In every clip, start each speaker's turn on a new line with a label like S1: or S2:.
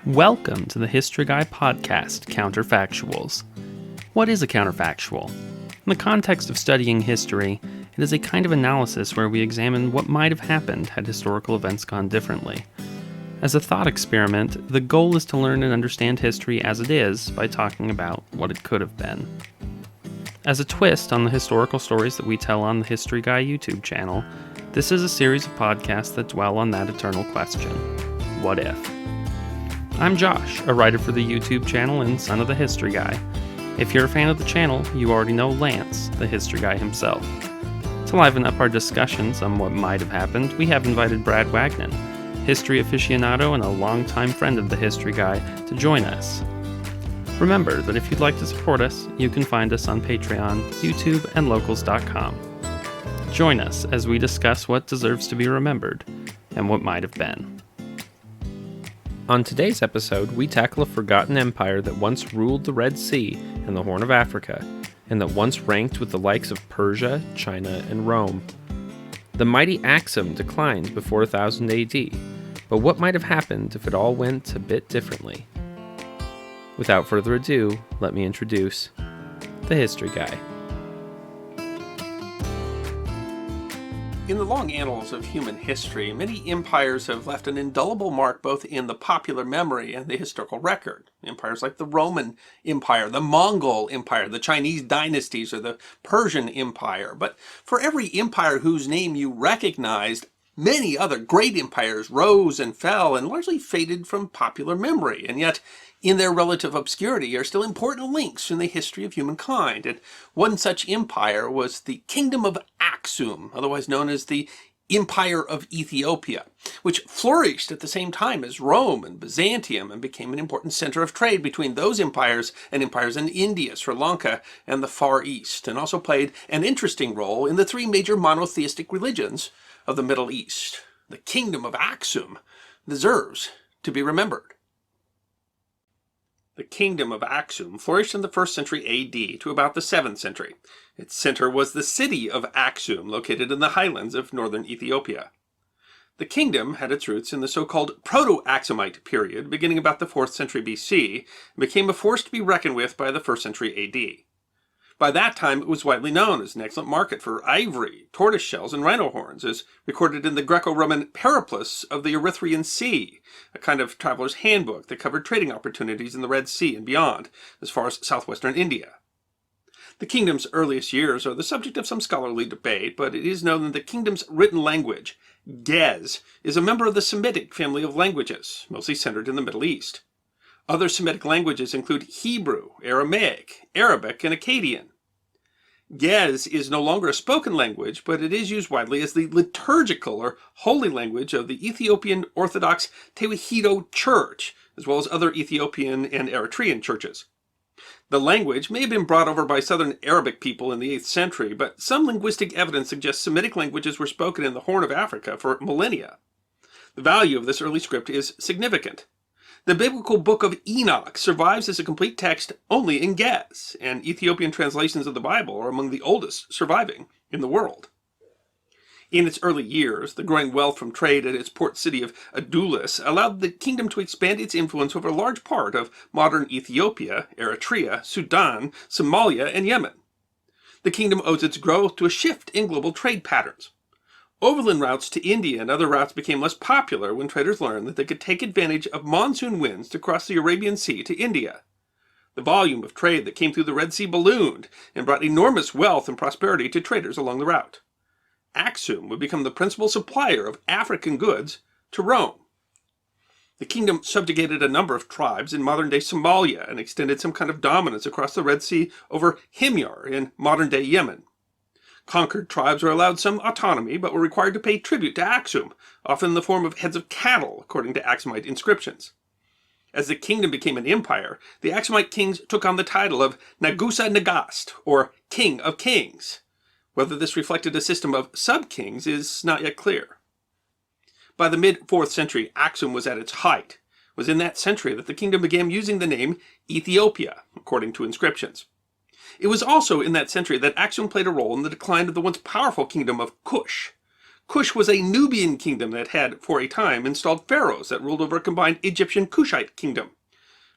S1: Welcome to the History Guy podcast, Counterfactuals. What is a counterfactual? In the context of studying history, it is a kind of analysis where we examine what might have happened had historical events gone differently. As a thought experiment, the goal is to learn and understand history as it is by talking about what it could have been. As a twist on the historical stories that we tell on the History Guy YouTube channel, this is a series of podcasts that dwell on that eternal question: what if? I'm Josh, a writer for the YouTube channel and son of the History Guy. If you're a fan of the channel, you already know Lance, the History Guy himself. To liven up our discussions on what might have happened, we have invited Brad Wagnon, history aficionado and a longtime friend of the History Guy, to join us. Remember that if you'd like to support us, you can find us on Patreon, YouTube, and locals.com. Join us as we discuss what deserves to be remembered and what might have been. On today's episode, we tackle a forgotten empire that once ruled the Red Sea and the Horn of Africa, and that once ranked with the likes of Persia, China, and Rome. The mighty Axum declined before 1000 AD, but what might have happened if it all went a bit differently? Without further ado, let me introduce the History Guy.
S2: In the long annals of human history, many empires have left an indelible mark both in the popular memory and the historical record. Empires like the Roman Empire, the Mongol Empire, the Chinese dynasties, or the Persian Empire. But for every empire whose name you recognized, many other great empires rose and fell and largely faded from popular memory, and yet in their relative obscurity are still important links in the history of humankind. And one such empire was the Kingdom of Axum, otherwise known as the Empire of Ethiopia, which flourished at the same time as Rome and Byzantium and became an important center of trade between those empires and empires in India, Sri Lanka, and the Far East, and also played an interesting role in the three major monotheistic religions of the Middle East. The Kingdom of Axum deserves to be remembered. The Kingdom of Axum flourished in the 1st century AD to about the 7th century. Its center was the city of Axum, located in the highlands of northern Ethiopia. The kingdom had its roots in the so-called Proto-Axumite period, beginning about the 4th century BC, and became a force to be reckoned with by the 1st century AD. By that time, it was widely known as an excellent market for ivory, tortoise shells, and rhino horns, as recorded in the Greco-Roman Periplus of the Erythraean Sea, a kind of traveler's handbook that covered trading opportunities in the Red Sea and beyond, as far as southwestern India. The kingdom's earliest years are the subject of some scholarly debate, but it is known that the kingdom's written language, Ge'ez, is a member of the Semitic family of languages, mostly centered in the Middle East. Other Semitic languages include Hebrew, Aramaic, Arabic, and Akkadian. Ge'ez is no longer a spoken language, but it is used widely as the liturgical or holy language of the Ethiopian Orthodox Tewahedo Church, as well as other Ethiopian and Eritrean churches. The language may have been brought over by southern Arabic people in the 8th century, but some linguistic evidence suggests Semitic languages were spoken in the Horn of Africa for millennia. The value of this early script is significant. The biblical book of Enoch survives as a complete text only in Ge'ez, and Ethiopian translations of the Bible are among the oldest surviving in the world. In its early years, the growing wealth from trade at its port city of Adulis allowed the kingdom to expand its influence over a large part of modern Ethiopia, Eritrea, Sudan, Somalia, and Yemen. The kingdom owes its growth to a shift in global trade patterns. Overland routes to India and other routes became less popular when traders learned that they could take advantage of monsoon winds to cross the Arabian Sea to India. The volume of trade that came through the Red Sea ballooned and brought enormous wealth and prosperity to traders along the route. Axum would become the principal supplier of African goods to Rome. The kingdom subjugated a number of tribes in modern-day Somalia and extended some kind of dominance across the Red Sea over Himyar in modern-day Yemen. Conquered tribes were allowed some autonomy, but were required to pay tribute to Axum, often in the form of heads of cattle, according to Axumite inscriptions. As the kingdom became an empire, the Axumite kings took on the title of Nagusa Nagast, or King of Kings. Whether this reflected a system of sub-kings is not yet clear. By the mid-4th century, Axum was at its height. It was in that century that the kingdom began using the name Ethiopia, according to inscriptions. It was also in that century that Axum played a role in the decline of the once powerful kingdom of Kush. Kush was a Nubian kingdom that had, for a time, installed pharaohs that ruled over a combined Egyptian-Kushite kingdom.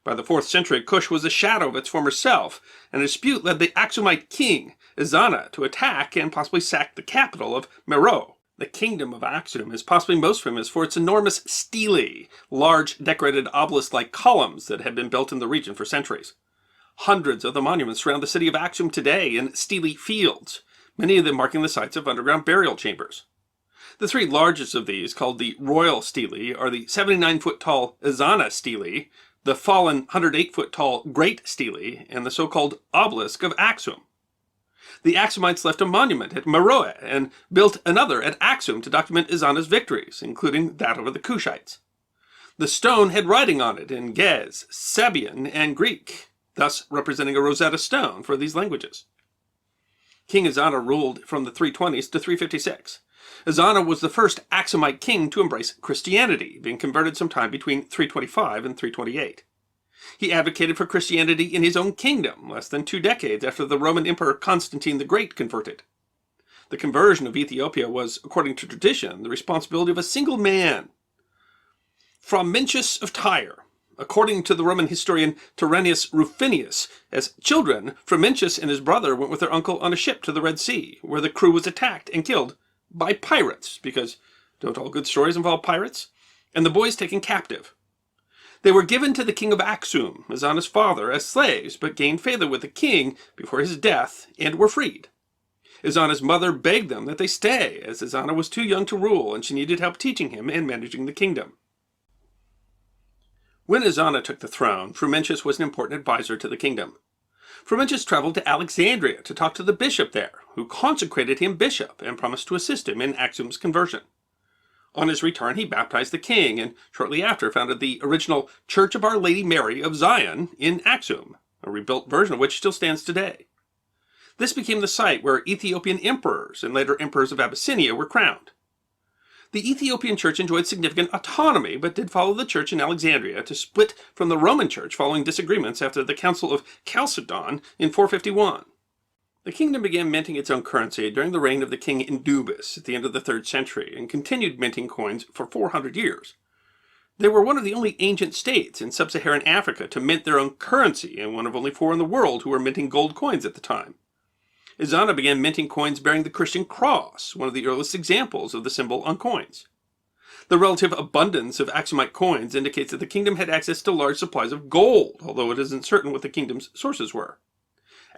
S2: By the 4th century, Kush was a shadow of its former self, and a dispute led the Axumite king, Ezana, to attack and possibly sack the capital of Meroe. The kingdom of Axum is possibly most famous for its enormous stelae, large decorated obelisk-like columns that have been built in the region for centuries. Hundreds of the monuments surround the city of Axum today in stelae fields, many of them marking the sites of underground burial chambers. The three largest of these, called the royal stelae, are the 79-foot-tall Ezana stele, the fallen 108-foot-tall Great Stele, and the so-called obelisk of Axum. The Axumites left a monument at Meroe and built another at Axum to document Ezana's victories, including that over the Kushites. The stone had writing on it in Gez, Sabian, and Greek, thus representing a Rosetta Stone for these languages. King Ezana ruled from the 320s to 356. Ezana was the first Axumite king to embrace Christianity, being converted sometime between 325 and 328. He advocated for Christianity in his own kingdom, less than 2 decades after the Roman Emperor Constantine the Great converted. The conversion of Ethiopia was, according to tradition, the responsibility of a single man. Frumentius of Tyre. According to the Roman historian Tyrannius Rufinus, as children, Frumentius and his brother went with their uncle on a ship to the Red Sea, where the crew was attacked and killed by pirates, because don't all good stories involve pirates? And the boys taken captive. They were given to the king of Axum, Ezana's father, as slaves, but gained favor with the king before his death and were freed. Ezana's mother begged them that they stay, as Ezana was too young to rule and she needed help teaching him and managing the kingdom. When Ezana took the throne, Frumentius was an important advisor to the kingdom. Frumentius traveled to Alexandria to talk to the bishop there, who consecrated him bishop and promised to assist him in Axum's conversion. On his return, he baptized the king, and shortly after founded the original Church of Our Lady Mary of Zion in Axum, a rebuilt version of which still stands today. This became the site where Ethiopian emperors and later emperors of Abyssinia were crowned. The Ethiopian church enjoyed significant autonomy, but did follow the church in Alexandria to split from the Roman church following disagreements after the Council of Chalcedon in 451. The kingdom began minting its own currency during the reign of the king Indubis at the end of the 3rd century, and continued minting coins for 400 years. They were one of the only ancient states in sub-Saharan Africa to mint their own currency, and one of only 4 in the world who were minting gold coins at the time. Ezana began minting coins bearing the Christian cross, one of the earliest examples of the symbol on coins. The relative abundance of Axumite coins indicates that the kingdom had access to large supplies of gold, although it isn't certain what the kingdom's sources were.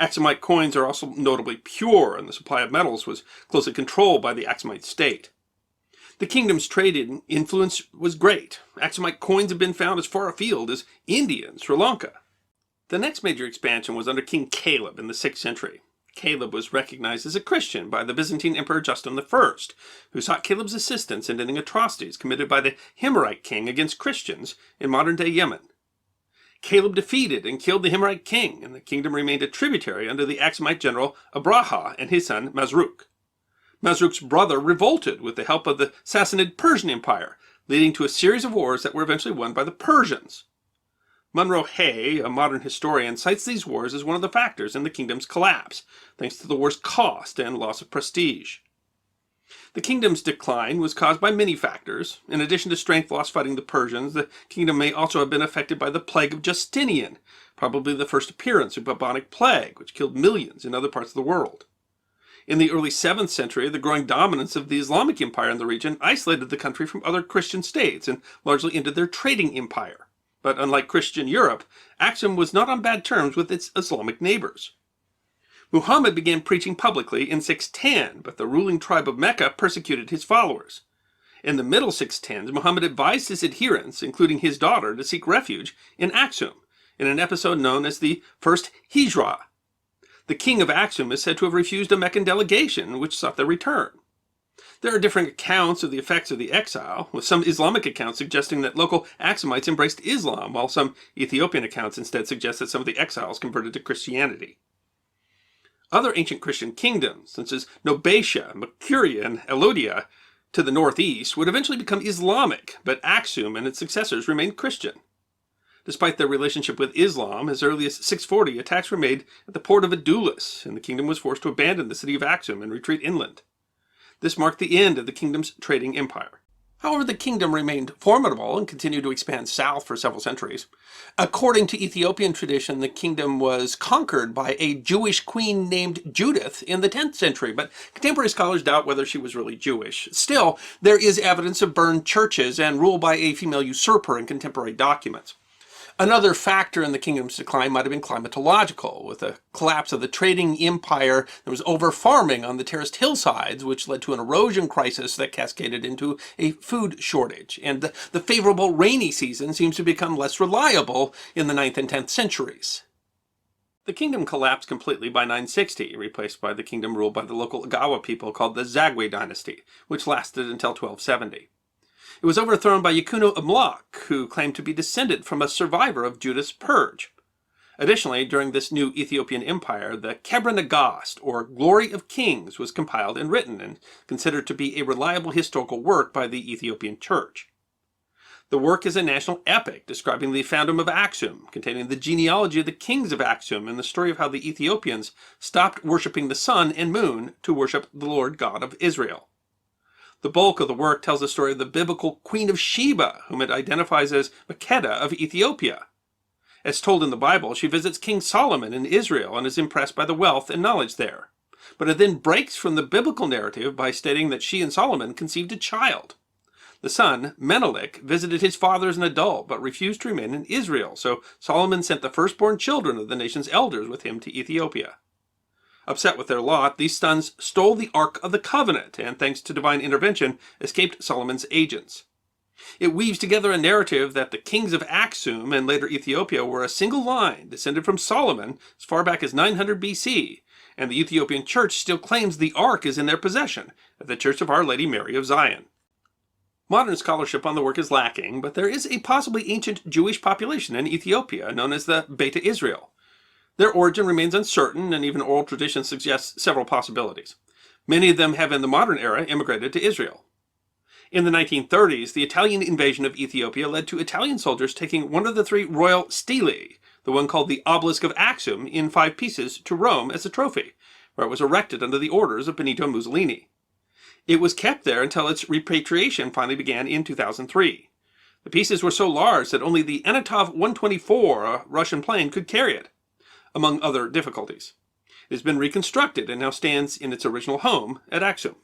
S2: Axumite coins are also notably pure, and the supply of metals was closely controlled by the Axumite state. The kingdom's trade influence was great. Axumite coins have been found as far afield as India and Sri Lanka. The next major expansion was under King Caleb in the 6th century. Caleb was recognized as a Christian by the Byzantine Emperor Justin I, who sought Caleb's assistance in ending atrocities committed by the Himmerite king against Christians in modern-day Yemen. Caleb defeated and killed the Himmerite king, and the kingdom remained a tributary under the Axumite general Abraha and his son Masruk. Masruk's brother revolted with the help of the Sassanid Persian Empire, leading to a series of wars that were eventually won by the Persians. Munro Hay, a modern historian, cites these wars as one of the factors in the kingdom's collapse, thanks to the war's cost and loss of prestige. The kingdom's decline was caused by many factors. In addition to strength lost fighting the Persians, the kingdom may also have been affected by the plague of Justinian, probably the first appearance of bubonic plague, which killed millions in other parts of the world. In the early 7th century, the growing dominance of the Islamic Empire in the region isolated the country from other Christian states and largely ended their trading empire. But unlike Christian Europe, Axum was not on bad terms with its Islamic neighbors. Muhammad began preaching publicly in 610, but the ruling tribe of Mecca persecuted his followers. In the middle 610s, Muhammad advised his adherents, including his daughter, to seek refuge in Axum, in an episode known as the First Hijrah. The king of Axum is said to have refused a Meccan delegation which sought their return. There are different accounts of the effects of the exile, with some Islamic accounts suggesting that local Axumites embraced Islam, while some Ethiopian accounts instead suggest that some of the exiles converted to Christianity. Other ancient Christian kingdoms, such as Nobatia, Mercuria, and Elodia, to the northeast, would eventually become Islamic, but Axum and its successors remained Christian. Despite their relationship with Islam, as early as 640, attacks were made at the port of Adulis, and the kingdom was forced to abandon the city of Axum and retreat inland. This marked the end of the kingdom's trading empire. However, the kingdom remained formidable and continued to expand south for several centuries. According to Ethiopian tradition, the kingdom was conquered by a Jewish queen named Judith in the 10th century, but contemporary scholars doubt whether she was really Jewish. Still, there is evidence of burned churches and rule by a female usurper in contemporary documents. Another factor in the kingdom's decline might have been climatological. With the collapse of the trading empire, there was over-farming on the terraced hillsides, which led to an erosion crisis that cascaded into a food shortage. And the favorable rainy season seems to become less reliable in the 9th and 10th centuries. The kingdom collapsed completely by 960, replaced by the kingdom ruled by the local Agawa people called the Zagwe dynasty, which lasted until 1270. It was overthrown by Yakuno Imlok, who claimed to be descended from a survivor of Judith's purge. Additionally, during this new Ethiopian empire, the Kebra Nagast, or Glory of Kings, was compiled and written and considered to be a reliable historical work by the Ethiopian Church. The work is a national epic describing the founding of Axum, containing the genealogy of the kings of Axum and the story of how the Ethiopians stopped worshipping the sun and moon to worship the Lord God of Israel. The bulk of the work tells the story of the biblical Queen of Sheba, whom it identifies as Makeda of Ethiopia. As told in the Bible, she visits King Solomon in Israel and is impressed by the wealth and knowledge there. But it then breaks from the biblical narrative by stating that she and Solomon conceived a child. The son, Menelik, visited his father as an adult, but refused to remain in Israel, so Solomon sent the firstborn children of the nation's elders with him to Ethiopia. Upset with their lot, these sons stole the Ark of the Covenant, and thanks to divine intervention, escaped Solomon's agents. It weaves together a narrative that the kings of Axum and later Ethiopia were a single line descended from Solomon as far back as 900 BC, and the Ethiopian church still claims the Ark is in their possession at the Church of Our Lady Mary of Zion. Modern scholarship on the work is lacking, but there is a possibly ancient Jewish population in Ethiopia known as the Beta Israel. Their origin remains uncertain, and even oral tradition suggests several possibilities. Many of them have in the modern era immigrated to Israel. In the 1930s, the Italian invasion of Ethiopia led to Italian soldiers taking one of the 3 royal stelae, the one called the Obelisk of Axum, in 5 pieces to Rome as a trophy, where it was erected under the orders of Benito Mussolini. It was kept there until its repatriation finally began in 2003. The pieces were so large that only the Anatov 124, a Russian plane, could carry it, among other difficulties. It has been reconstructed and now stands in its original home at Axum.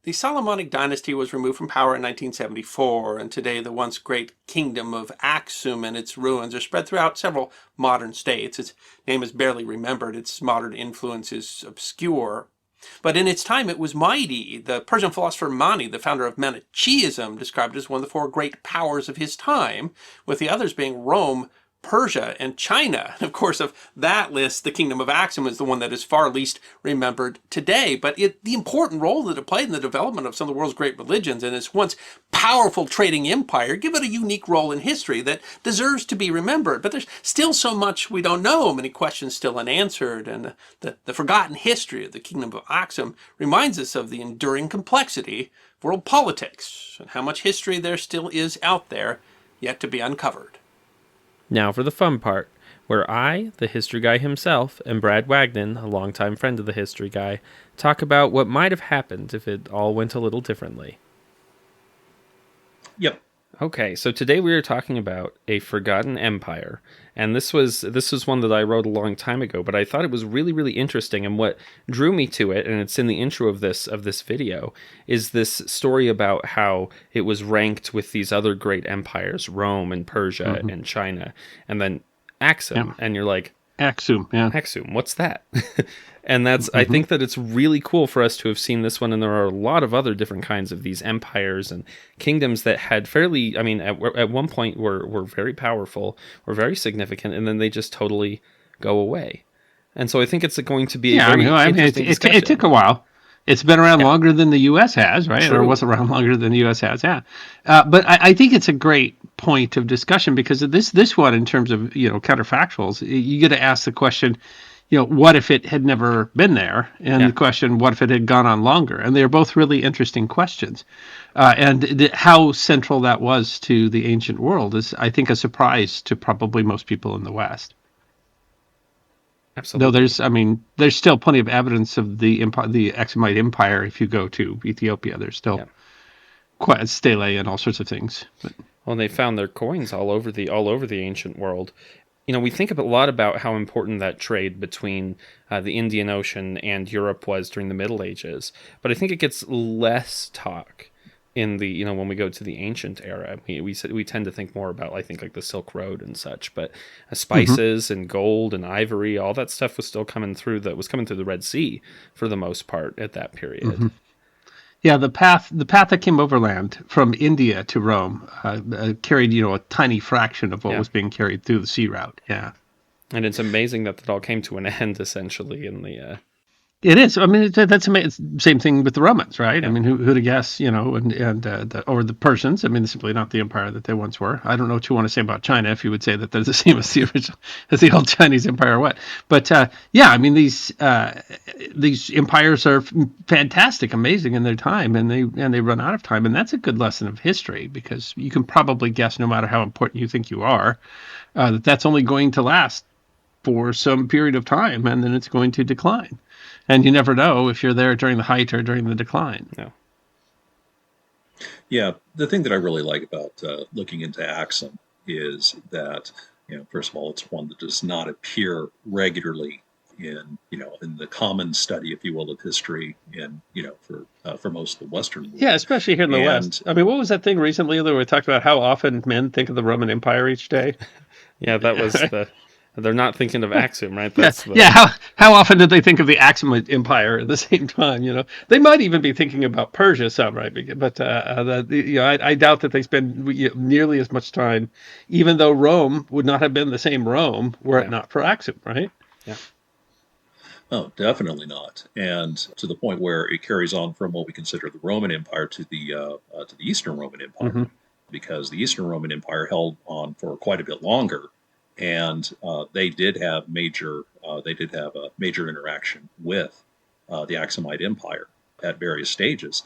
S2: The Solomonic dynasty was removed from power in 1974, and today the once great kingdom of Axum and its ruins are spread throughout several modern states. Its name is barely remembered, its modern influence is obscure. But in its time it was mighty. The Persian philosopher Mani, the founder of Manichaeism, described it as one of the 4 great powers of his time, with the others being Rome, Persia, and China. And of course, of that list, the kingdom of Axum is the one that is far least remembered today. But the important role that it played in the development of some of the world's great religions and its once powerful trading empire give it a unique role in history that deserves to be remembered. But there's still so much we don't know, many questions still unanswered. And the forgotten history of the kingdom of Axum reminds us of the enduring complexity of world politics and how much history there still is out there yet to be uncovered.
S1: Now for the fun part, where I, the history guy himself, and Brad Wagnon, a longtime friend of the history guy, talk about what might have happened if it all went a little differently.
S2: Yep.
S1: Okay, so today we are talking about a forgotten empire, and this was one that I wrote a long time ago, but I thought it was really, really interesting, and what drew me to it, and it's in the intro of this video, is this story about how it was ranked with these other great empires, Rome and Persia and China, and then Axum, and you're like,
S3: Axum, yeah.
S1: Axum, what's that? And that's, I think that it's really cool for us to have seen this one, and there are a lot of other different kinds of these empires and kingdoms that had fairly, I mean, at one point were very powerful, were very significant, and then they just totally go away. And so I think it's going to be a very interesting discussion.
S3: It took a while. It's been around longer than the U.S. has, right?
S1: True.
S3: Or was around longer than the U.S. has, yeah. But I think it's a great point of discussion because of this one, in terms of, counterfactuals, you got to ask the question, what if it had never been there? And the question, what if it had gone on longer? And they're both really interesting questions. And how central that was to the ancient world is, I think, a surprise to probably most people in the West. Though
S1: Absolutely.
S3: there's still plenty of evidence of the Axumite Empire. If you go to Ethiopia, there's still
S1: Yeah.
S3: quite a stele and all sorts of things. But
S1: Well, they found their coins all over the ancient world. We think a lot about how important that trade between the Indian Ocean and Europe was during the Middle Ages, but I think it gets less talk in the when we go to the ancient era. We tend to think more about, I think, like the Silk Road and such, but
S3: Mhm.
S1: spices and gold and ivory, all that stuff was still coming through the Red Sea for the most part at that period.
S3: Mhm. Yeah, the path that came overland from India to Rome carried a tiny fraction of what
S1: Yeah.
S3: was being carried through the sea route. Yeah.
S1: And it's amazing that all came to an end essentially in the
S3: It is. I mean, that's it's same thing with the Romans, right? I
S1: yeah.
S3: mean, who'd have guessed, or the Persians. I mean, they're simply not the empire that they once were. I don't know what you want to say about China if you would say that they're the same as the original, as the old Chinese empire, or what? But yeah, I mean, these empires are fantastic, amazing in their time, and they run out of time, and that's a good lesson of history because you can probably guess, no matter how important you think you are, that that's only going to last for some period of time, and then it's going to decline. And you never know if you're there during the height or during the decline.
S1: No.
S4: Yeah, the thing that I really like about looking into Axum is that, first of all, it's one that does not appear regularly in the common study, if you will, of history for most of the Western
S3: Yeah,
S4: world.
S3: especially here in the West.
S4: And
S3: I mean, what was that thing recently that we talked about how often men think of the Roman Empire each day?
S1: Yeah, that was the. They're not thinking of Axum, right?
S3: Yeah,
S1: That's the.
S3: yeah. How often did they think of the Axumite Empire at the same time? They might even be thinking about Persia some, right? But I doubt that they spend nearly as much time, even though Rome would not have been the same Rome were it
S1: Yeah.
S3: not for Axum, right?
S1: Yeah.
S4: oh, definitely not. And to the point where it carries on from what we consider the Roman Empire to the Eastern Roman Empire,
S3: Mm-hmm.
S4: because the Eastern Roman Empire held on for quite a bit longer, and they did have a major interaction with the Axumite Empire at various stages.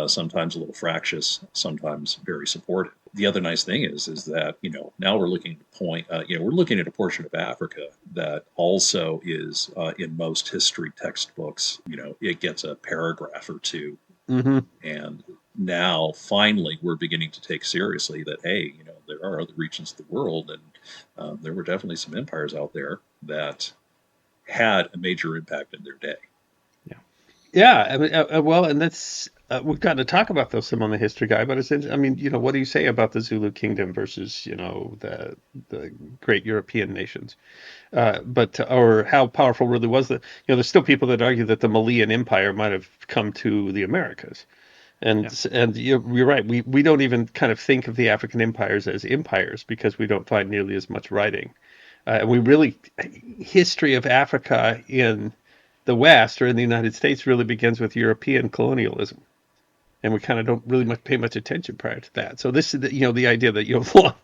S4: Sometimes a little fractious, sometimes very supportive. The other nice thing is that now we're looking at we're looking at a portion of Africa that also is in most history textbooks. It gets a paragraph or two,
S3: Mm-hmm.
S4: and now finally we're beginning to take seriously that, hey, there are other regions of the world, and there were definitely some empires out there that had a major impact in their day.
S1: Yeah.
S3: Yeah, I mean, well, and that's we've got to talk about those some on the history guy. But I mean, what do you say about the Zulu kingdom versus the great European nations? Or how powerful really was the? There's still people that argue that the Malian Empire might have come to the Americas, and
S1: Yeah.
S3: and you're right. We don't even kind of think of the African empires as empires because we don't find nearly as much writing. And we really history of Africa in the West or in the United States really begins with European colonialism, and we kind of don't really pay much attention prior to that. So this is the idea that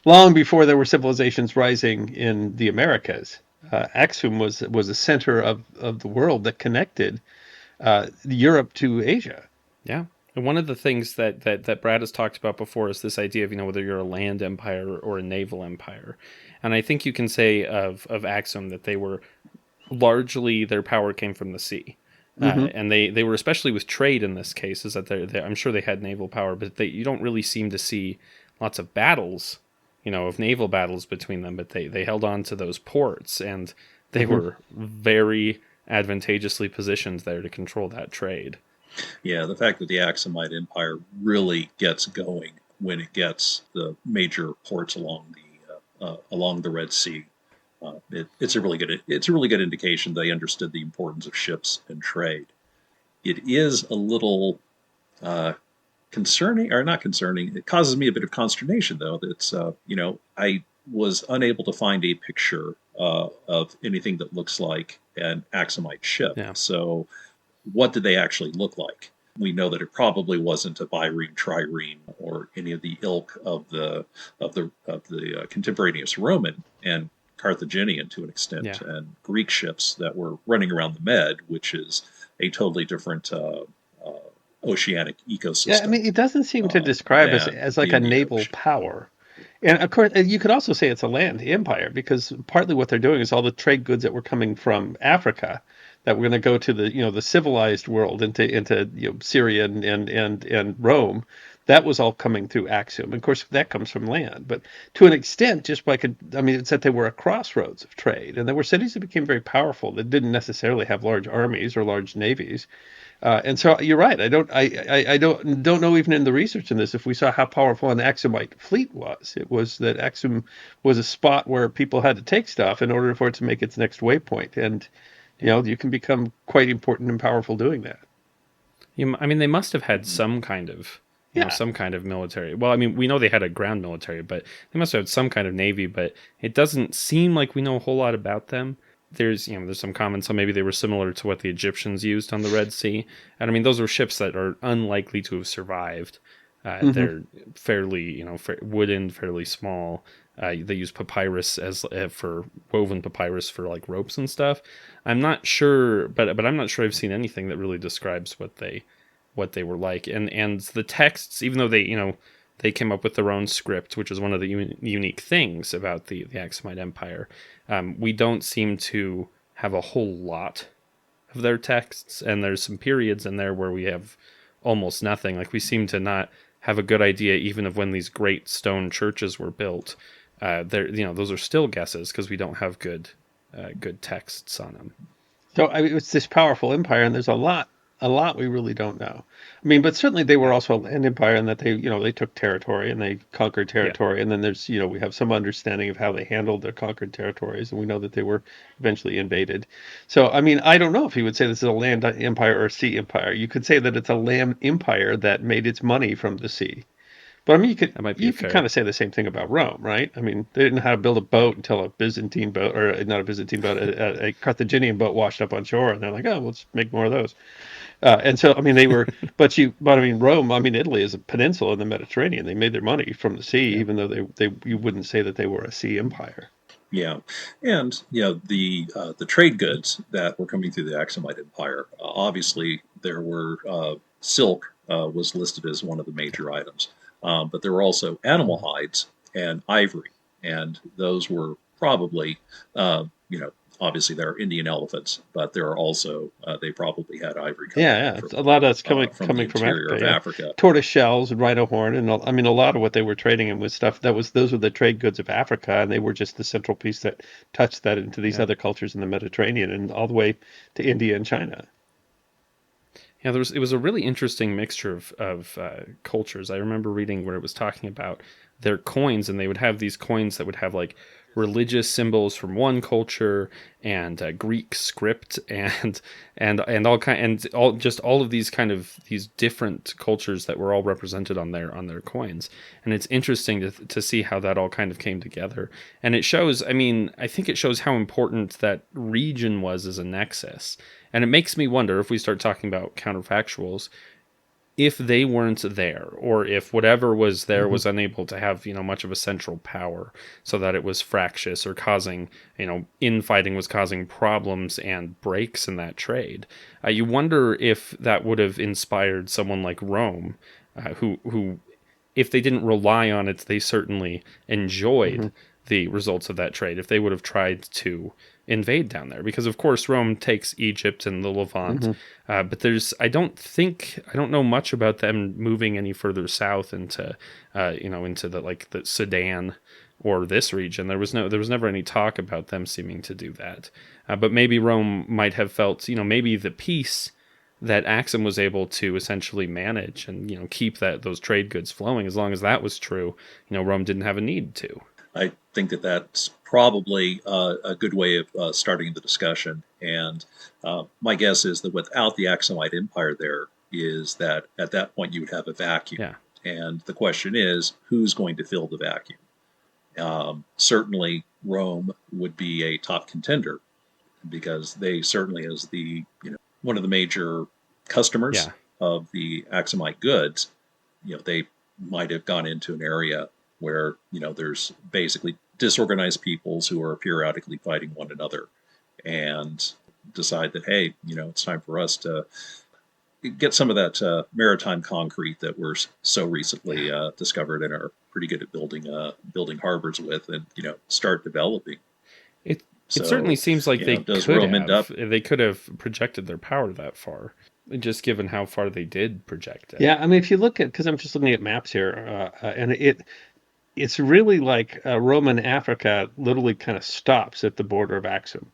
S3: long before there were civilizations rising in the Americas, Axum was a center of the world that connected Europe to Asia.
S1: Yeah. And one of the things that Brad has talked about before is this idea of, whether you're a land empire or a naval empire. And I think you can say of Axum that they were largely, their power came from the sea.
S3: Mm-hmm.
S1: And they were, especially with trade in this case, is that I'm sure they had naval power, but you don't really seem to see lots of battles, of naval battles between them. But they held on to those ports, and they
S3: Mm-hmm.
S1: were very advantageously positioned there to control that trade.
S4: Yeah, the fact that the Axumite Empire really gets going when it gets the major ports along the Red Sea. It's a really good indication they understood the importance of ships and trade. It is a little concerning, or not concerning. It causes me a bit of consternation, though. That's I was unable to find a picture of anything that looks like an Axumite ship.
S1: Yeah.
S4: So, what did they actually look like? We know that it probably wasn't a bireme, trireme, or any of the ilk of the contemporaneous Roman and Carthaginian to an extent,
S1: Yeah.
S4: and Greek ships that were running around the Med, which is a totally different oceanic ecosystem.
S3: Yeah, I mean, it doesn't seem to describe us
S4: than
S3: as
S4: the
S3: like a
S4: Indian
S3: naval
S4: Ocean.
S3: power. And of course, you could also say it's a land empire because partly what they're doing is all the trade goods that were coming from Africa that were going to go to the the civilized world into Syria and Rome. That was all coming through Axum. Of course, that comes from land, but to an extent, just like I mean, it's that they were a crossroads of trade, and there were cities that became very powerful that didn't necessarily have large armies or large navies, and so you're right. I don't know even in the research in this if we saw how powerful an Axumite fleet was. It was that Axum was a spot where people had to take stuff in order for it to make its next waypoint, and you can become quite important and powerful doing that.
S1: I mean, they must have had some kind of,
S3: Yeah,
S1: some kind of military. Well, I mean, we know they had a ground military, but they must have had some kind of navy. But it doesn't seem like we know a whole lot about them. There's some comments on maybe they were similar to what the Egyptians used on the Red Sea, and I mean, those were ships that are unlikely to have survived. They're fairly, wooden, fairly small. They use papyrus as for woven papyrus for like ropes and stuff. I'm not sure, but I'm not sure I've seen anything that really describes what they were like. And the texts, even though they came up with their own script, which is one of the unique things about the Axumite Empire. We don't seem to have a whole lot of their texts, and there's some periods in there where we have almost nothing. Like we seem to not have a good idea even of when these great stone churches were built. Those are still guesses because we don't have good texts on them.
S3: so it's this powerful empire, and there's a lot we really don't know. I mean, but certainly they were also an empire in that they took territory and they conquered
S1: Yeah.
S3: territory, and then there's we have some understanding of how they handled their conquered territories, and we know that they were eventually invaded. So I mean, I don't know if you would say this is a land empire or a sea empire. You could say that it's a land empire that made its money from the sea. But I mean,
S1: That might be
S3: you could
S1: fair.
S3: kind of say the same thing about Rome, right? I mean, they didn't know how to build a boat until a Byzantine boat, or not a Byzantine boat, a Carthaginian boat washed up on shore, and they're like, oh, let's make more of those. And so, I mean, they were, but I mean, Rome, I mean, Italy is a peninsula in the Mediterranean. They made their money from the sea,
S1: Yeah.
S3: even though you wouldn't say that they were a sea empire.
S4: Yeah, and the trade goods that were coming through the Axumite Empire. Obviously, there were silk was listed as one of the major items, but there were also animal hides and ivory, and those were probably obviously there are Indian elephants, but there are also they probably had ivory coming
S3: Yeah,
S4: in
S3: yeah. A lot of that's coming
S4: from the
S3: from
S4: interior
S3: Africa.
S4: of
S3: Yeah,
S4: Africa.
S3: tortoise shells and rhino horn, and I mean, a lot of what they were trading in was stuff those were the trade goods of Africa, and they were just the central piece that touched that into these
S1: Yeah.
S3: other cultures in the Mediterranean and all the way to India and China.
S1: Yeah, it was a really interesting mixture of cultures. I remember reading where it was talking about their coins, and they would have these coins that would have like religious symbols from one culture and Greek script and all of these kind of these different cultures that were all represented on their coins. And it's interesting to see how that all kind of came together. And it shows, I mean, I think it shows how important that region was as a nexus. And it makes me wonder if we start talking about counterfactuals, if they weren't there, or if whatever was there was unable to have much of a central power, so that it was fractious or causing infighting was causing problems and breaks in that trade. You wonder if that would have inspired someone like Rome, who if they didn't rely on it, they certainly enjoyed the results of that trade. If they would have tried to invade down there, because of course Rome takes Egypt and the Levant, but I don't know much about them moving any further south into into the Sudan or this region. There was never any talk about them seeming to do that, but maybe Rome might have felt maybe the peace that Axum was able to essentially manage and keep those trade goods flowing. As long as that was true, Rome didn't have a need to.
S4: I think that that's probably a good way of starting the discussion. And my guess is that without the Axumite Empire, there is that at that point you would have a vacuum.
S1: Yeah.
S4: And the question is, who's going to fill the vacuum? Certainly, Rome would be a top contender because they certainly is the one of the major customers
S1: Yeah.
S4: of the Axumite goods. They might have gone into an area where there's basically disorganized peoples who are periodically fighting one another, and decide that, hey, it's time for us to get some of that maritime concrete that we're so recently discovered and are pretty good at building harbors with, and start developing.
S1: It
S4: So,
S1: certainly seems like they
S4: does
S1: could
S4: Rome end up?
S1: they could have projected their power that far, just given how far they did project it.
S3: Yeah, I mean, if you look at, because I'm just looking at maps here, and it's really like Roman Africa literally kind of stops at the border of Axum.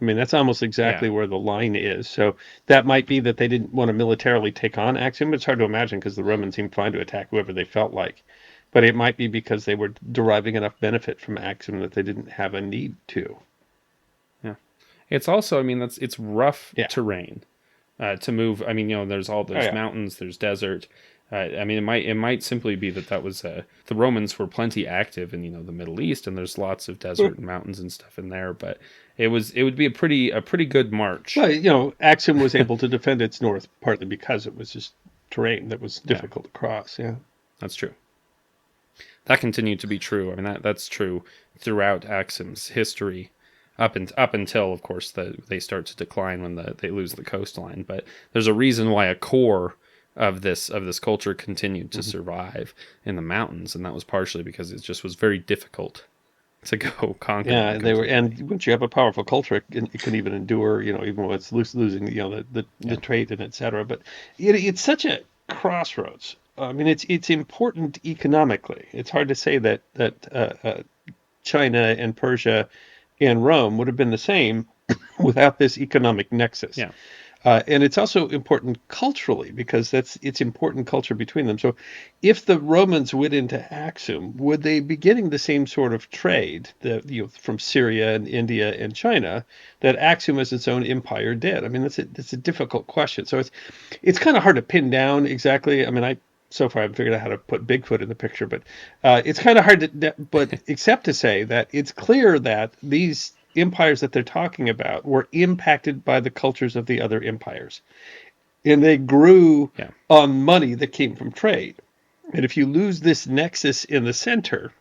S3: I mean, that's almost exactly where the line is. So that might be that they didn't want to militarily take on Axum. It's hard to imagine because the Romans seemed fine to attack whoever they felt like. But it might be because they were deriving enough benefit from Axum that they didn't have a need to.
S1: Yeah. It's also, I mean, it's rough
S3: Yeah.
S1: terrain to move. I mean, there's mountains, there's desert. I mean, it might simply be that was the Romans were plenty active in the Middle East, and there's lots of desert and mountains and stuff in there. But it would be a pretty good march.
S3: Well, Axum was able to defend its north partly because it was just terrain that was difficult to cross. Yeah,
S1: that's true. That continued to be true. I mean, that's true throughout Axum's history, up until, of course, they start to decline when they lose the coastline. But there's a reason why a core of this culture continued to survive in the mountains, and that was partially because it just was very difficult to go conquer.
S3: Yeah, they were, and once you have a powerful culture, it can even endure, even when it's losing, the trade and etc. But it's such a crossroads. I mean, it's important economically. It's hard to say that China and Persia and Rome would have been the same without this economic nexus.
S1: Yeah.
S3: And it's also important culturally because it's important culture between them. So if the Romans went into Axum, would they be getting the same sort of trade that from Syria and India and China that Axum as its own empire did? I mean, that's a difficult question. So it's kind of hard to pin down exactly. I mean, so far I've figured out how to put Bigfoot in the picture, but it's kind of hard to, except to say that it's clear that these empires that they're talking about were impacted by the cultures of the other empires, and they grew on money that came from trade. And if you lose this nexus in the center,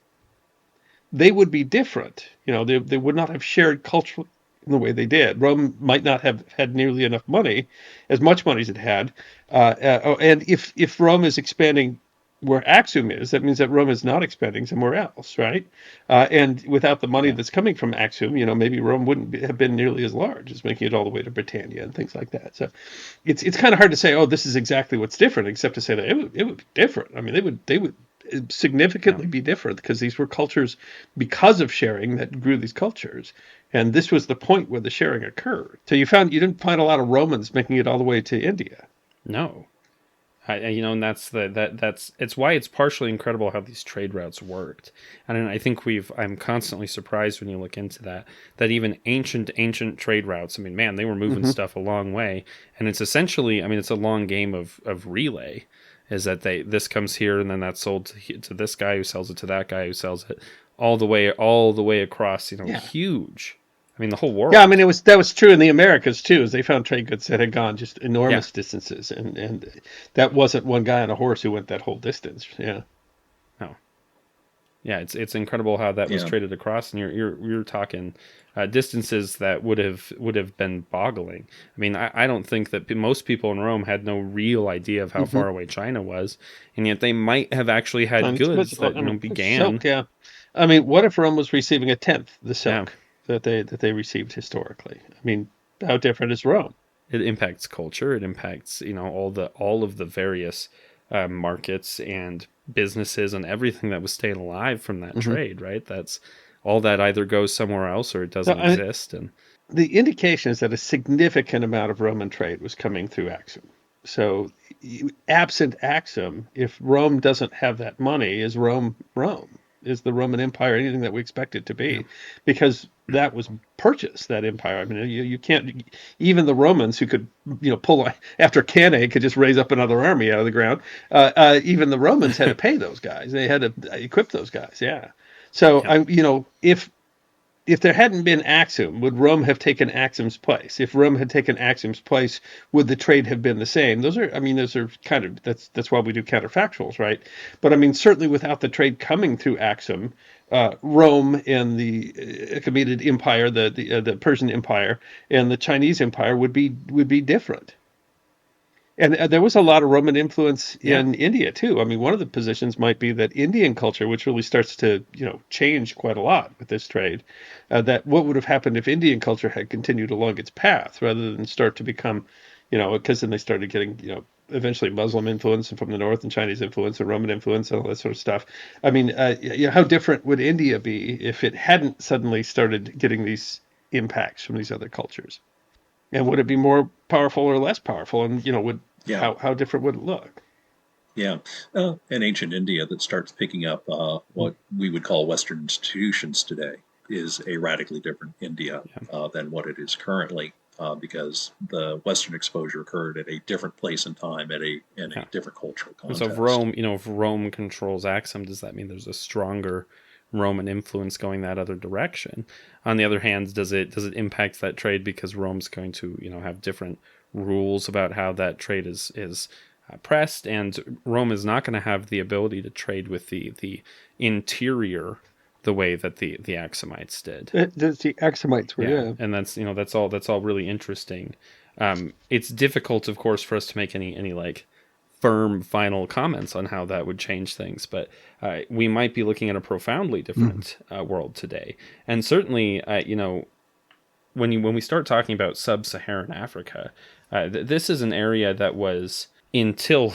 S3: they would be different. They would not have shared culture in the way they did. Rome might not have had nearly enough money, as much money as it had. And if Rome is expanding where Axum is, that means that Rome is not expanding somewhere else, right? And without the money that's coming from Axum, maybe Rome wouldn't have been nearly as large as making it all the way to Britannia and things like that. So it's kind of hard to say, oh, this is exactly what's different, except to say that it would be different. I mean, they would significantly be different because these were cultures because of sharing that grew these cultures. And this was the point where the sharing occurred. So you didn't find a lot of Romans making it all the way to India.
S1: No. And it's why it's partially incredible how these trade routes worked. And I think I'm constantly surprised when you look into that even ancient trade routes, I mean, man, they were moving stuff a long way. And it's essentially, I mean, it's a long game of relay, is that this comes here and then that's sold to this guy who sells it to that guy who sells it all the way across, huge. I mean, the whole world.
S3: Yeah, I mean, that was true in the Americas too, as they found trade goods that had gone just enormous distances, and that wasn't one guy on a horse who went that whole distance. Yeah.
S1: No. Yeah, it's incredible how that was traded across, and you're talking distances that would have been boggling. I mean, I don't think that most people in Rome had no real idea of how far away China was, and yet they might have actually had goods that began.
S3: Silk, yeah. I mean, what if Rome was receiving a tenth the silk that they received historically? I mean, how different is Rome?
S1: It impacts culture. It impacts all of the various markets and businesses and everything that was staying alive from that trade. Right. That's all that either goes somewhere else or it doesn't exist. And
S3: the indication is that a significant amount of Roman trade was coming through Axum. So, absent Axum, if Rome doesn't have that money, is Rome? Is the Roman Empire anything that we expect it to be? Because that was purchased, that empire. I mean, you can't, even the Romans who could, pull after Cannae could just raise up another army out of the ground. Even the Romans had to pay those guys. They had to equip those guys. Yeah. So, if there hadn't been Axum, would Rome have taken Axum's place? If Rome had taken Axum's place, would the trade have been the same? Those are kind of, that's why we do counterfactuals, right? But I mean, certainly without the trade coming through Axum, Rome and the Achaemenid Empire, the Persian Empire, and the Chinese Empire would be different. And there was a lot of Roman influence in India too. I mean, one of the positions might be that Indian culture, which really starts to, change quite a lot with this trade, that what would have happened if Indian culture had continued along its path rather than start to become, because then they started getting, eventually Muslim influence from the north and Chinese influence and Roman influence and all that sort of stuff. I mean, how different would India be if it hadn't suddenly started getting these impacts from these other cultures? And would it be more powerful or less powerful? And
S4: Yeah.
S3: how different would it look?
S4: Yeah. And ancient India that starts picking up what we would call Western institutions today is a radically different India than what it is currently, because the Western exposure occurred at a different place and time, in a different cultural context.
S1: So if Rome controls Axum, does that mean there's a stronger Roman influence going that other direction? On the other hand, does it impact that trade because Rome's going to have different rules about how that trade is pressed, and Rome is not going to have the ability to trade with the interior the way that the Axumites did.
S3: The Axumites were, yeah.
S1: And that's all really interesting. It's difficult, of course, for us to make any like firm final comments on how that would change things, but we might be looking at a profoundly different world today. And certainly, when we start talking about sub-Saharan Africa, this is an area that was until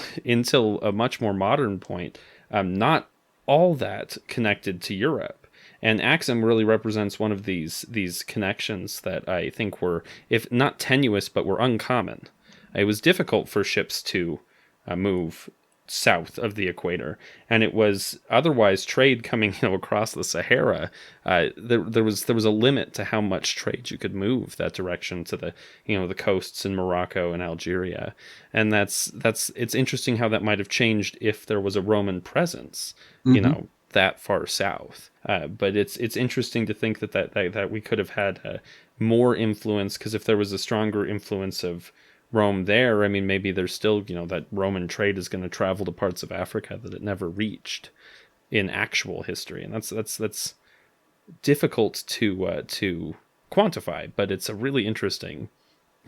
S1: a much more modern point not all that connected to Europe. And Axum really represents one of these connections that I think were, if not tenuous, but were uncommon. It was difficult for ships to move south of the equator, and it was otherwise trade coming across the Sahara. There was a limit to how much trade you could move that direction to the coasts in Morocco and Algeria, and it's interesting how that might have changed if there was a Roman presence, that far south. But it's interesting to think that we could have had more influence, because if there was a stronger influence of Rome there, I mean, maybe there's still, that Roman trade is going to travel to parts of Africa that it never reached in actual history. And that's difficult to quantify, but it's a really interesting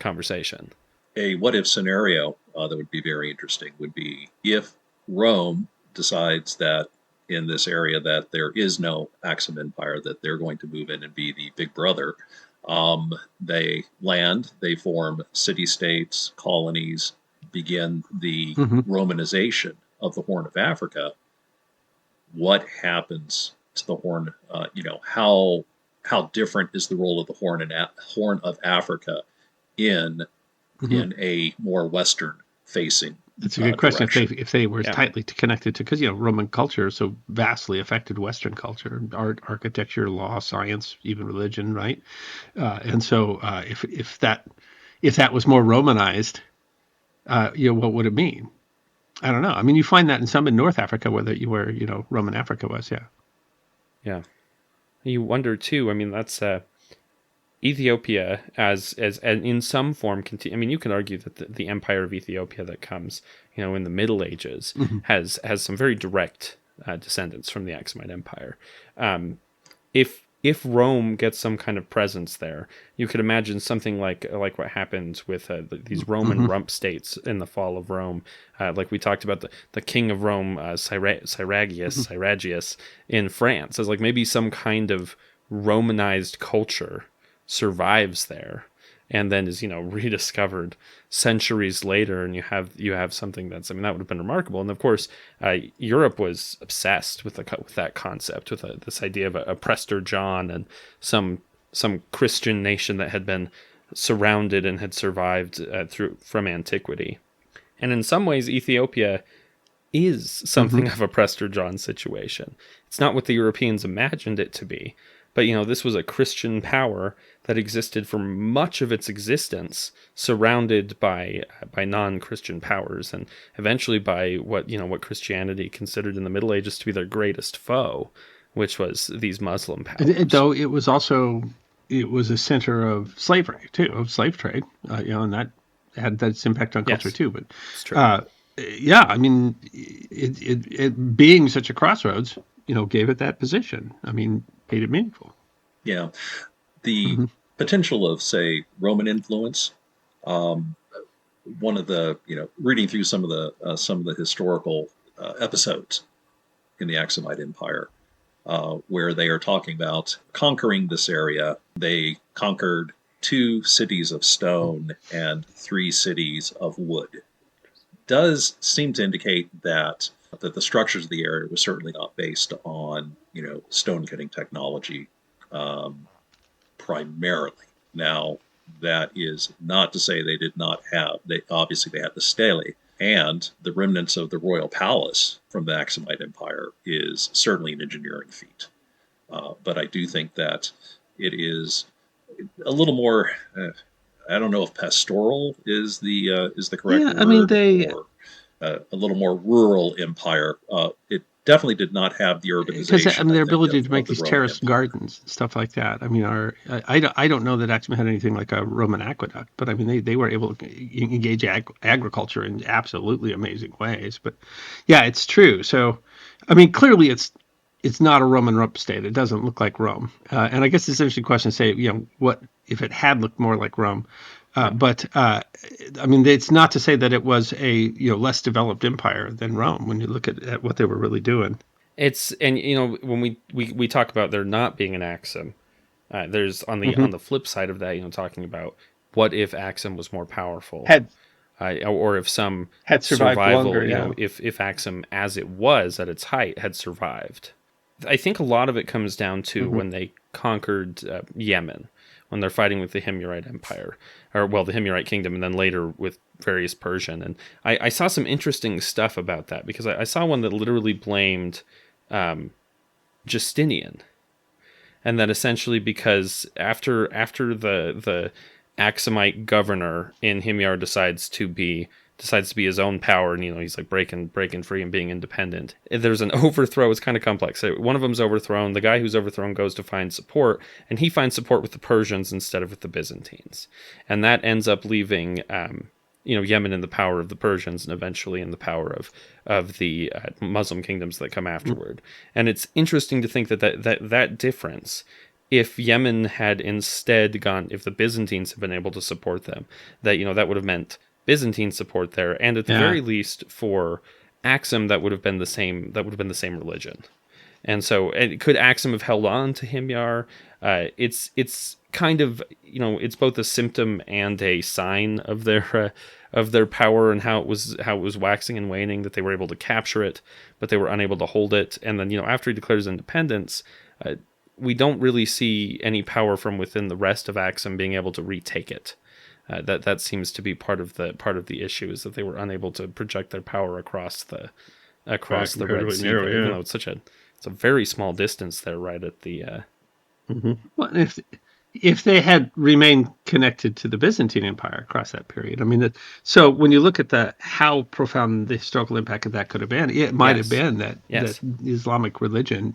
S1: conversation.
S4: A what-if scenario that would be very interesting would be if Rome decides that in this area that there is no Axum Empire, that they're going to move in and be the big brother. They land, they form city-states, colonies, begin the Romanization of the Horn of Africa. What happens to the Horn? How different is the role of the Horn of Africa in a more Western-facing?
S3: That's a good question. If they were tightly connected to, because Roman culture so vastly affected Western culture, art, architecture, law, science, even religion, right? And so if that was more Romanized, what would it mean? I don't know. I mean, you find that in North Africa, where Roman Africa was, yeah.
S1: Yeah, you wonder too. I mean, that's Ethiopia as in some form I mean, you can argue that the empire of Ethiopia that comes in the Middle Ages has some very direct descendants from the Axumite Empire. If Rome gets some kind of presence there, you could imagine something like what happened with these Roman rump states in the fall of Rome. Like we talked about the king of Rome, Cyragius in France, as like maybe some kind of Romanized culture survives there and then is rediscovered centuries later, and you have something that's, I mean, that would have been remarkable. And of course Europe was obsessed with that concept, with this idea of a Prester John and some Christian nation that had been surrounded and had survived from antiquity. And in some ways Ethiopia is something of a Prester John situation. It's not what the Europeans imagined it to be, but this was a Christian power that existed for much of its existence, surrounded by non-Christian powers, and eventually by what Christianity considered in the Middle Ages to be their greatest foe, which was these Muslim powers.
S3: Though it was a center of slavery too, of slave trade, and that had its impact on culture too. But
S1: it's true.
S3: I mean, it being such a crossroads, gave it that position. I mean, made it meaningful.
S4: Yeah. The potential of, say, Roman influence one of the, reading through some of the historical episodes in the Axumite Empire, where they are talking about conquering this area. They conquered 2 cities of stone and 3 cities of wood. Does seem to indicate that the structures of the area were certainly not based on, stone cutting technology, primarily. Now, that is not to say they did not have. They had the stele, and the remnants of the royal palace from the Axumite Empire is certainly an engineering feat. But I do think that it is a little more. I don't know if pastoral is the correct word.
S3: I mean, they
S4: or a little more rural empire. It definitely did not have the urbanization.
S3: Because their ability
S4: of
S3: to make
S4: the
S3: these
S4: Roman
S3: terraced
S4: Empire.
S3: gardens and stuff like that. I mean, I don't know that Axum had anything like a Roman aqueduct, but I mean, they were able to engage agriculture in absolutely amazing ways. But yeah, it's true. So, I mean, clearly it's not a Roman rump state. It doesn't look like Rome. And I guess it's an interesting question to say, what if it had looked more like Rome? But I mean, it's not to say that it was a less developed empire than Rome when you look at what they were really doing.
S1: It's, and when we talk about there not being an Axum, there's on the flip side of that, talking about what if Axum was more powerful, or if some
S3: had survived
S1: survival,
S3: longer,
S1: if Axum as it was at its height had survived. I think a lot of it comes down to when they conquered Yemen, when they're fighting with the Himyarite Empire, or the Himyarite Kingdom, and then later with various Persian. And I saw some interesting stuff about that, because I saw one that literally blamed Justinian, and that essentially because after the Axumite governor in Himyar decides to be his own power, and he's like breaking free and being independent. There's an overthrow. It's kind of complex. One of them's overthrown. The guy who's overthrown goes to find support, and he finds support with the Persians instead of with the Byzantines, and that ends up leaving Yemen in the power of the Persians, and eventually in the power of the Muslim kingdoms that come afterward. And it's interesting to think that difference, if Yemen had instead gone, if the Byzantines had been able to support them, that that would have meant Byzantine support there, and at the very least for Axum, that would have been the same religion. And so, could Axum have held on to Himyar? It's kind of, it's both a symptom and a sign of their power, and how it was waxing and waning, that they were able to capture it, but they were unable to hold it. And then the he declares independence, we don't really see any power from within the rest of Axum being able to retake it. That seems to be part of the issue, is that they were unable to project their power across the Red Sea. Even though it's a very small distance there, right at the.
S3: Well, if they had remained connected to the Byzantine Empire across that period, I mean, so when you look at how profound the historical impact of that could have been, it might have been that Islamic religion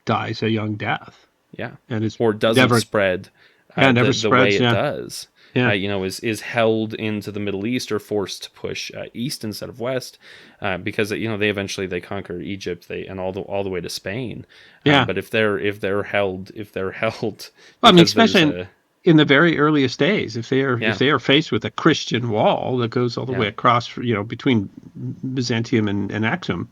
S3: dies a young death.
S1: Yeah,
S3: and
S1: or doesn't spread.
S3: Never
S1: the way it
S3: spreads,
S1: does.
S3: Yeah.
S1: Is held into the Middle East, or forced to push east instead of west, because they eventually conquer Egypt, and all the way to Spain. But if they're held,
S3: well, I mean, especially in the very earliest days, if they are faced with a Christian wall that goes all the way across, between Byzantium and Axum.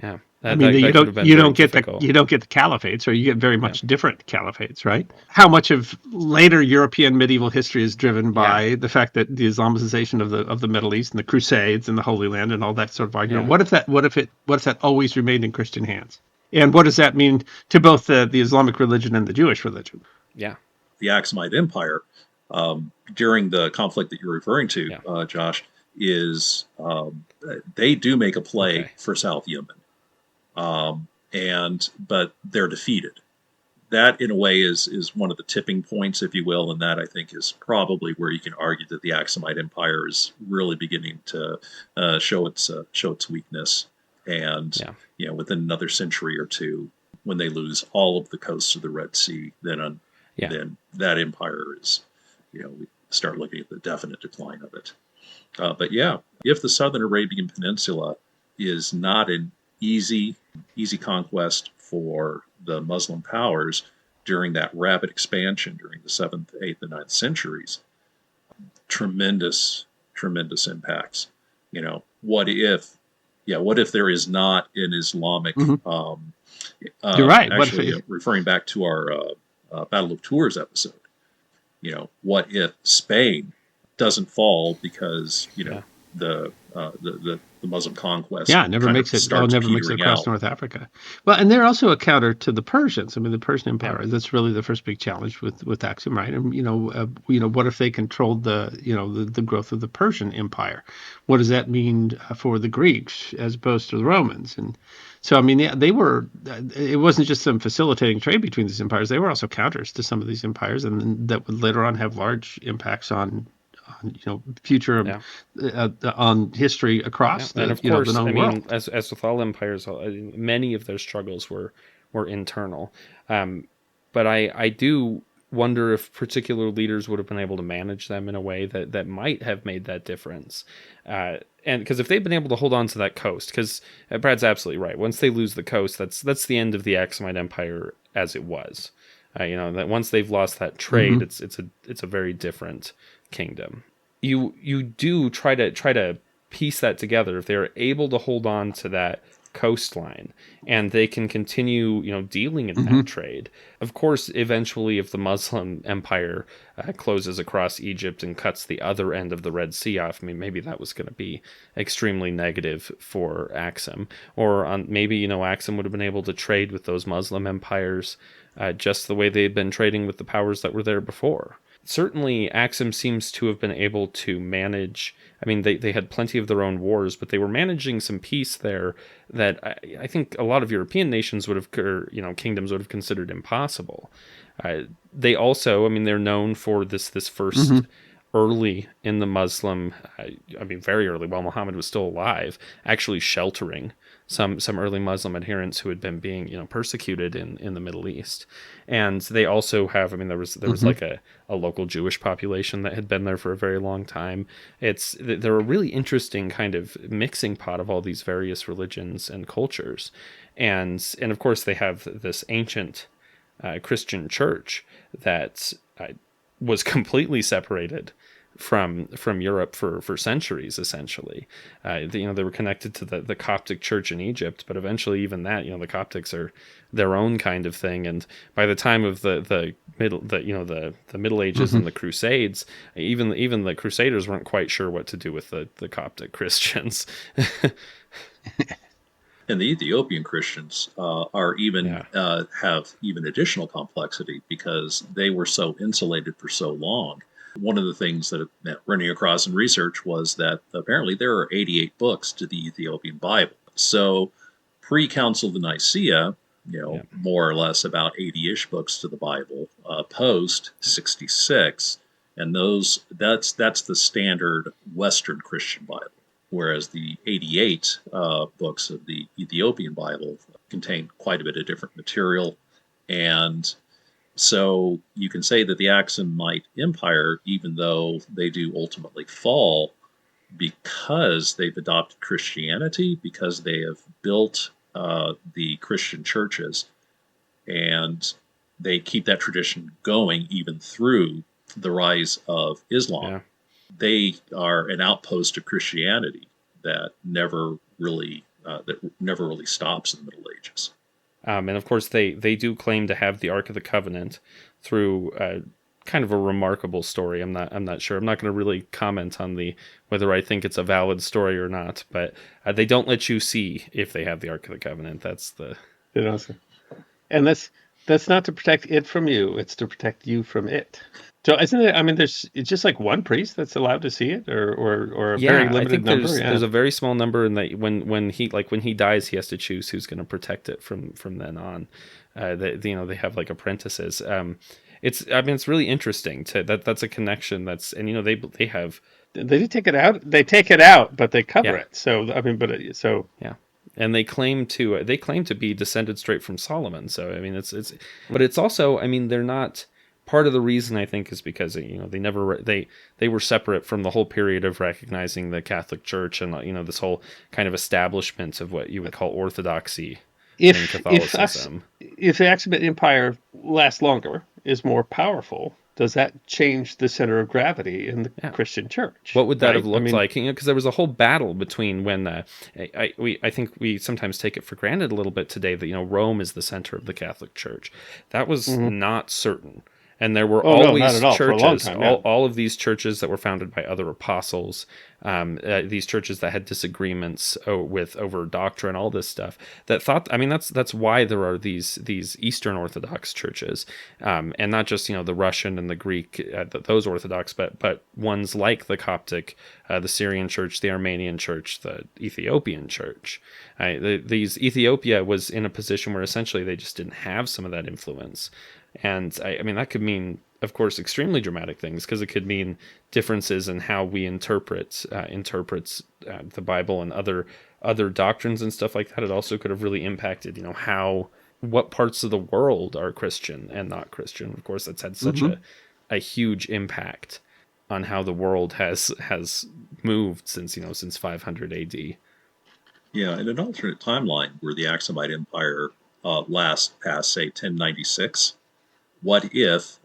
S1: Yeah.
S3: I mean, you don't get the caliphates, or you get very much different caliphates, right? How much of later European medieval history is driven by the fact that the Islamization of the Middle East and the Crusades and the Holy Land and all that sort of argument? What if that always remained in Christian hands? And what does that mean to both the Islamic religion and the Jewish religion?
S1: Yeah,
S4: the Axumite Empire during the conflict that you're referring to, Josh, is they do make a play for South Yemen. But they're defeated. That, in a way, is one of the tipping points, if you will, and that, I think, is probably where you can argue that the Axumite Empire is really beginning to show its weakness. And within another century or two, when they lose all of the coasts of the Red Sea, then that empire is, we start looking at the definite decline of it. But if the Southern Arabian Peninsula is not an easy conquest for the Muslim powers during that rapid expansion during the 7th, 8th, and 9th centuries, tremendous tremendous impacts. What if, what if there is not an Islamic,
S3: You're right.
S4: actually, referring back to our Battle of Tours episode, what if Spain doesn't fall because, the Muslim conquest
S3: never makes it across North Africa. Well, and they're also a counter to the Persians. I mean, the Persian Empire, that's really the first big challenge with Axum, right? And, what if they controlled the growth of the Persian Empire? What does that mean for the Greeks as opposed to the Romans? And so, I mean, it wasn't just them facilitating trade between these empires. They were also counters to some of these empires, and that would later on have large impacts on future on history across
S1: and of course,
S3: the known world.
S1: As with all empires, many of their struggles were internal. But I do wonder if particular leaders would have been able to manage them in a way that might have made that difference. And because if they've been able to hold on to that coast, because Brad's absolutely right. Once they lose the coast, that's the end of the Axumite Empire as it was. That once they've lost that trade, it's a very different kingdom. You do try to piece that together. If they're able to hold on to that coastline and they can continue, dealing in that trade. Of course, eventually, if the Muslim Empire closes across Egypt and cuts the other end of the Red Sea off, maybe that was going to be extremely negative for Axum. Or maybe, Axum would have been able to trade with those Muslim empires just the way they'd been trading with the powers that were there before. Certainly, Axum seems to have been able to manage. I mean, they had plenty of their own wars, but they were managing some peace there that I think a lot of European nations would have, kingdoms would have considered impossible. They also, they're known for this first early in the Muslim, very early, while Muhammad was still alive, actually sheltering some early Muslim adherents who had been being persecuted in the Middle East. And they also have, there was like a local Jewish population that had been there for a very long time. They're a really interesting kind of mixing pot of all these various religions and cultures. And of course they have this ancient Christian church that was completely separated from Europe for centuries, essentially. They were connected to the Coptic church in Egypt, but eventually even that, the Coptics are their own kind of thing. And by the time of the Middle Ages and the Crusades, even the Crusaders weren't quite sure what to do with the Coptic Christians.
S4: And the Ethiopian Christians have even additional complexity because they were so insulated for so long. One of the things that running across in research was that apparently there are 88 books to the Ethiopian Bible. So pre-Council of Nicaea, more or less about 80-ish books to the Bible. Post 66, and that's the standard Western Christian Bible. Whereas the 88 books of the Ethiopian Bible contain quite a bit of different material. And so you can say that the Axumite Empire, even though they do ultimately fall, because they've adopted Christianity, because they have built the Christian churches, and they keep that tradition going even through the rise of Islam. Yeah. They are an outpost of Christianity that never really stops in the Middle Ages.
S1: And of course, they do claim to have the Ark of the Covenant through kind of a remarkable story. I'm not sure. I'm not going to really comment on whether I think it's a valid story or not. But they don't let you see if they have the Ark of the Covenant. That's the
S3: and that's not to protect it from you. It's to protect you from it. So isn't it? It's just like one priest that's allowed to see it, or a very limited number.
S1: There's a very small number, and that when he dies, he has to choose who's going to protect it from then on. They have like apprentices. It's really interesting that's a connection. They have.
S3: They take it out. They take it out, but they cover it. So
S1: yeah. And they claim to be descended straight from Solomon. So but it's also they're not. Part of the reason I think is because they were separate from the whole period of recognizing the Catholic Church and this whole kind of establishment of what you would call orthodoxy in Catholicism.
S3: If the Axumite Empire lasts longer, is more powerful, does that change the center of gravity in the Christian church?
S1: What would that
S3: right?
S1: have looked like? Because there was a whole battle between when I think we sometimes take it for granted a little bit today that Rome is the center of the Catholic Church. That was not certain. And there were
S3: not
S1: always
S3: at all, for a long
S1: churches,
S3: time, yeah.
S1: all of these churches that were founded by other apostles, these churches that had disagreements over doctrine, all this stuff, that thought. I mean, that's why there are these Eastern Orthodox churches, and not just the Russian and the Greek, those Orthodox, but ones like the Coptic, the Syrian Church, the Armenian Church, the Ethiopian Church. Ethiopia was in a position where essentially they just didn't have some of that influence. And I mean, that could mean, of course, extremely dramatic things, because it could mean differences in how we interprets the Bible and other doctrines and stuff like that. It also could have really impacted, what parts of the world are Christian and not Christian. Of course, that's had such a huge impact on how the world has moved since 500 AD.
S4: Yeah, in an alternate timeline where the Axumite Empire lasts past, say, 1096, what if,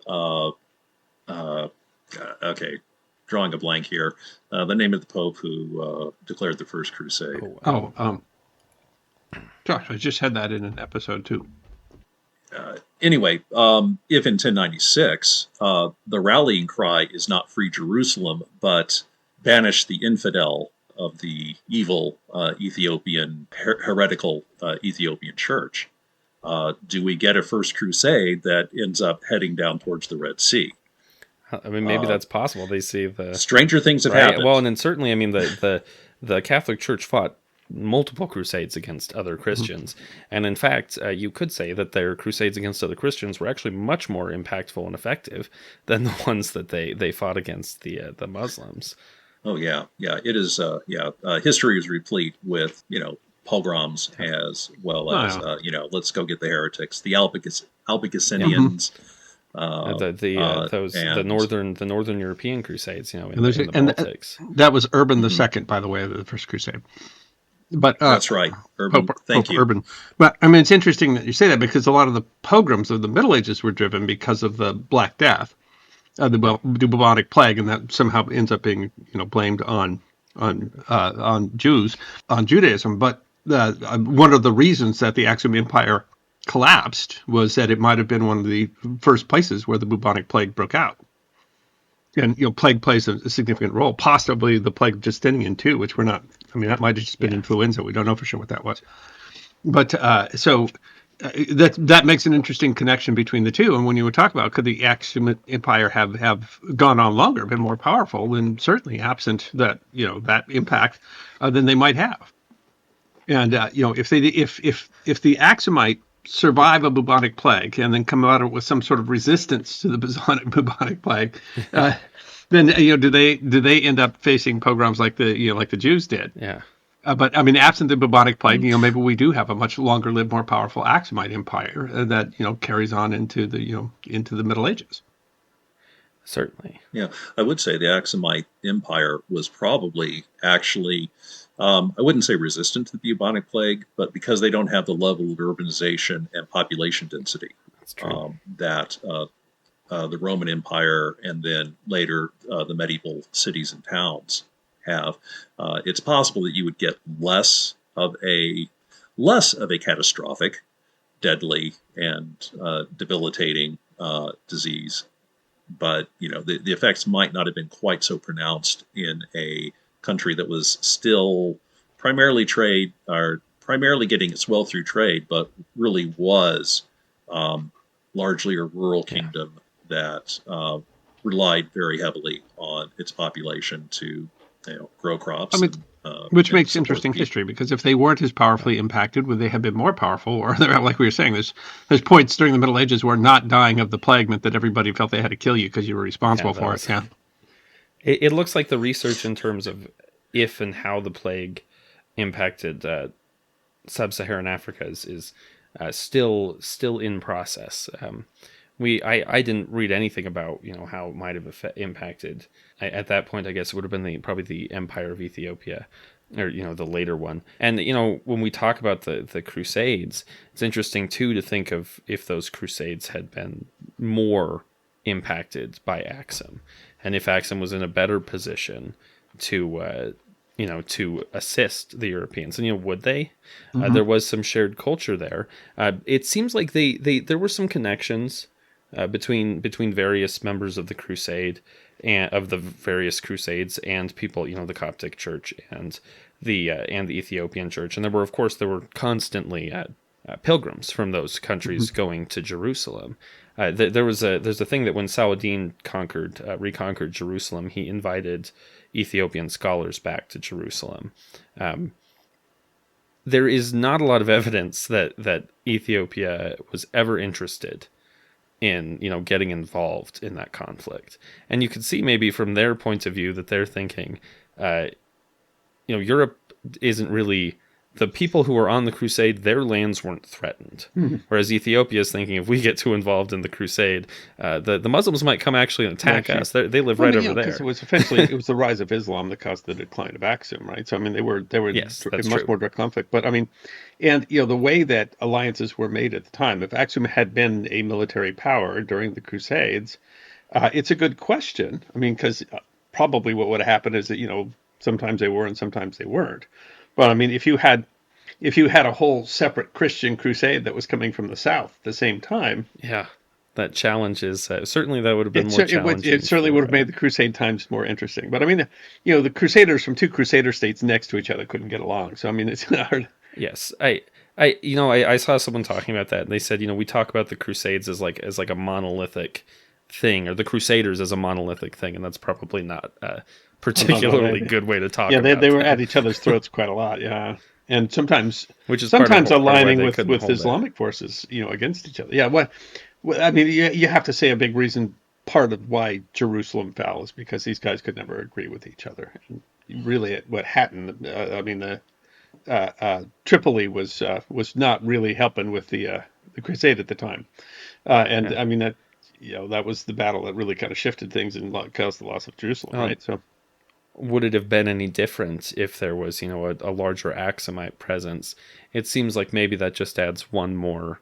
S4: okay, drawing a blank here, the name of the Pope who declared the First Crusade?
S3: Josh, I just had that in an episode too.
S4: Anyway, if in 1096, the rallying cry is not free Jerusalem, but banish the infidel of the evil Ethiopian, heretical Ethiopian church, do we get a First Crusade that ends up heading down towards the Red Sea?
S1: I mean, maybe that's possible. They see the
S4: stranger things have happened.
S1: Well, and then certainly, I mean, the Catholic Church fought multiple crusades against other Christians, and in fact, you could say that their crusades against other Christians were actually much more impactful and effective than the ones that they fought against the Muslims.
S4: Oh yeah, it is. History is replete with pogroms as well as let's go get the heretics, the Albigensians,
S1: the northern European crusades, in the Baltics.
S3: That was Urban II, by the way, the First Crusade. But
S4: that's right, Urban. Thank you,
S3: Urban. But I mean, it's interesting that you say that, because a lot of the pogroms of the Middle Ages were driven because of the Black Death, the bubonic plague, and that somehow ends up being blamed on Jews, on Judaism. But one of the reasons that the Axum Empire collapsed was that it might have been one of the first places where the bubonic plague broke out. And plague plays a significant role, possibly the plague of Justinian too, which we're not. I mean, that might have just been influenza. We don't know for sure what that was. But that makes an interesting connection between the two. And when you were talking about could the Axum Empire have gone on longer, been more powerful, then certainly absent that that impact, then they might have. And if the Axumite survive a bubonic plague and then come out with some sort of resistance to the bubonic plague, then do they end up facing pogroms like the Jews did?
S1: Yeah.
S3: But I mean, absent the bubonic plague, maybe we do have a much longer-lived, more powerful Axumite empire that carries on into the Middle Ages.
S1: Certainly.
S4: Yeah, I would say the Axumite empire was probably actually, I wouldn't say resistant to the bubonic plague, but because they don't have the level of urbanization and population density that the Roman Empire and then later the medieval cities and towns have, it's possible that you would get less of a catastrophic, deadly, and debilitating disease. But the effects might not have been quite so pronounced in a country that was still primarily getting its wealth through trade, but really was largely a rural kingdom that relied very heavily on its population to grow crops.
S3: I mean, which makes interesting history, because if they weren't as powerfully impacted, would they have been more powerful? Or like we were saying, there's points during the Middle Ages where not dying of the plague meant that everybody felt they had to kill you because you were responsible for it. Yeah.
S1: It looks like the research in terms of if and how the plague impacted sub-Saharan Africa is still in process. I didn't read anything about how it might have impacted. At that point, I guess it would have been probably the Empire of Ethiopia, or the later one. And when we talk about the Crusades, it's interesting too to think of if those Crusades had been more impacted by Axum, and if Axum was in a better position to to assist the Europeans, and would they? There was some shared culture there. It seems like they there were some connections between various members of the crusade and of the various crusades and people, the Coptic Church and the Ethiopian Church, and there were constantly pilgrims from those countries going to Jerusalem. There's a thing that when Saladin reconquered Jerusalem, he invited Ethiopian scholars back to Jerusalem. There is not a lot of evidence that Ethiopia was ever interested in getting involved in that conflict, and you could see maybe from their point of view that they're thinking, Europe isn't really. The people who were on the crusade, their lands weren't threatened. Whereas Ethiopia is thinking, if we get too involved in the crusade, the Muslims might come actually and attack us. They live right over there.
S3: Because it was the rise of Islam that caused the decline of Axum, right? So they were
S1: yes,
S3: in much more direct conflict. But and the way that alliances were made at the time, if Axum had been a military power during the Crusades, it's a good question. Because probably what would have happened is that sometimes they were and sometimes they weren't. But if you had a whole separate Christian crusade that was coming from the south at the same time,
S1: that challenge is certainly that would have been more challenging.
S3: It certainly would have made the crusade times more interesting. But the crusaders from two crusader states next to each other couldn't get along. So it's hard.
S1: Yes, I saw someone talking about that, and they said we talk about the Crusades as like a monolithic thing, or the Crusaders as a monolithic thing, and that's probably not particularly good way to talk about
S3: they were at each other's throats quite a lot, and sometimes
S1: sometimes
S3: aligning with Islamic forces against each other. You have to say a big reason, part of why Jerusalem fell, is because these guys could never agree with each other. And really what happened, Tripoli was not really helping with the crusade at the time, that was the battle that really kind of shifted things and caused the loss of Jerusalem, right? So
S1: would it have been any different if there was, a larger Axumite presence? It seems like maybe that just adds one more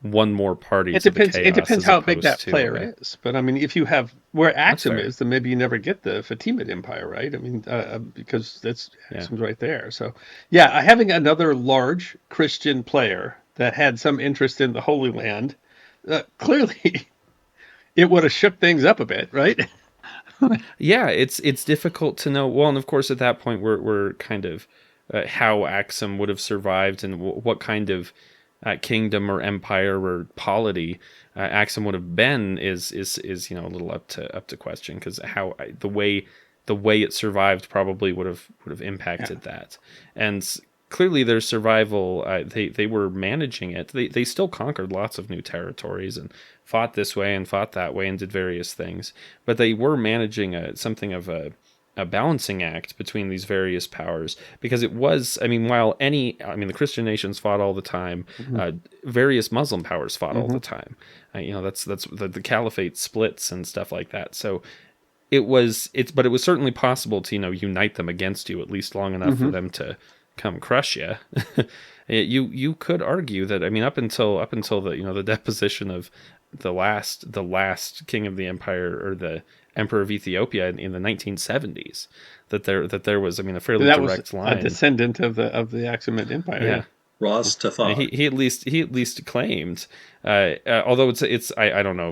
S1: party to the chaos.
S3: It depends how big that player is. But if you have where Axum is, then maybe you never get the Fatimid Empire, right? Because that's Axum's right there. So having another large Christian player that had some interest in the Holy Land, clearly it would have shook things up a bit, right?
S1: It's difficult to know. Well, and of course, at that point, we're kind of how Axum would have survived and what kind of kingdom or empire or polity Axum would have been is a little up to question, because how the way it survived probably would have impacted that. And clearly their survival, they were managing it. They still conquered lots of new territories and fought this way and fought that way and did various things, but they were managing something of a balancing act between these various powers, because it was, while the Christian nations fought all the time, various Muslim powers fought all the time. That's the caliphate splits and stuff like that. So but it was certainly possible to unite them against you, at least long enough for them to come crush you. You could argue that up until the deposition of the last king of the empire, or the emperor of Ethiopia in the 1970s, that there was a fairly direct line.
S3: A descendant of the Axumite Empire.
S1: Yeah.
S4: Ras Tafad.
S1: He at least claimed, although it's I don't know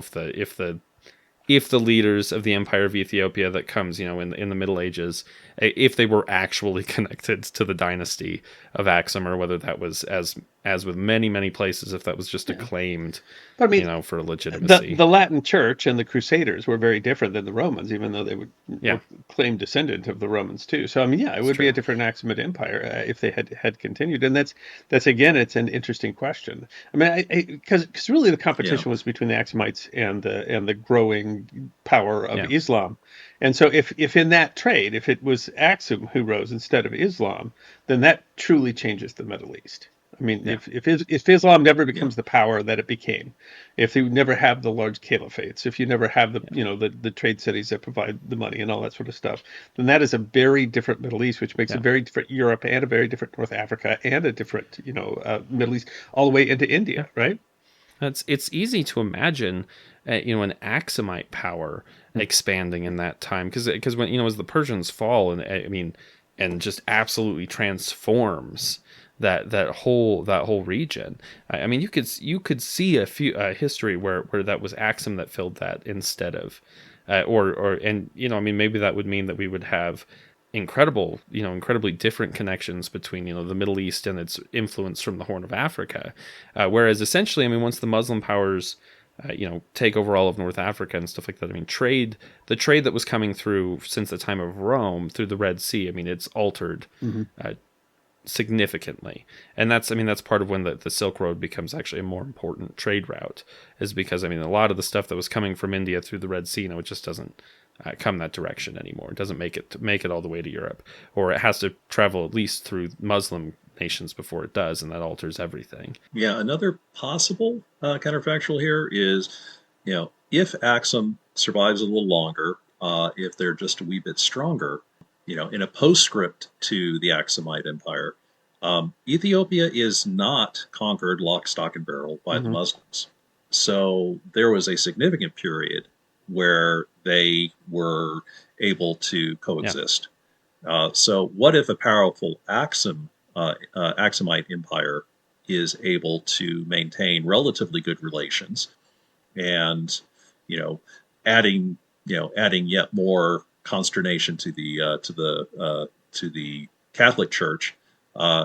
S1: if the leaders of the Empire of Ethiopia that comes, in the Middle Ages, if they were actually connected to the dynasty of Axum, or whether that was, as with many, many places, if that was just acclaimed, for legitimacy.
S3: The Latin Church and the Crusaders were very different than the Romans, even though they would claim descendant of the Romans too. So it would be a different Axumite Empire if they had continued. And that's again, it's an interesting question. Because really the competition was between the Axumites and the growing power of Islam. And so if in that trade, if it was Axum who rose instead of Islam, then that truly changes the Middle East. If Islam never becomes the power that it became, if you never have the large caliphates, if you never have the trade cities that provide the money and all that sort of stuff, then that is a very different Middle East, which makes a very different Europe and a very different North Africa and a different Middle East all the way into India, right?
S1: It's easy to imagine, an Axumite power expanding in that time, because when as the Persians fall, and and just absolutely transforms that whole region. I mean, you could see a history where that was Axum that filled that instead of, maybe that would mean that we would have incredibly different connections between the Middle East and its influence from the Horn of Africa, whereas essentially, once the Muslim powers take over all of North Africa and stuff like that. The trade that was coming through since the time of Rome through the Red Sea, it's altered significantly. And that's part of when the Silk Road becomes actually a more important trade route, is because, a lot of the stuff that was coming from India through the Red Sea, it just doesn't come that direction anymore. It doesn't make it all the way to Europe, or it has to travel at least through Muslim nations before it does, and that alters everything.
S4: Yeah, another possible counterfactual here is, if Axum survives a little longer, if they're just a wee bit stronger, in a postscript to the Axumite Empire, Ethiopia is not conquered lock, stock, and barrel by the Muslims. So there was a significant period where they were able to coexist. So what if a powerful Axumite empire is able to maintain relatively good relations, and adding yet more consternation to the Catholic Church,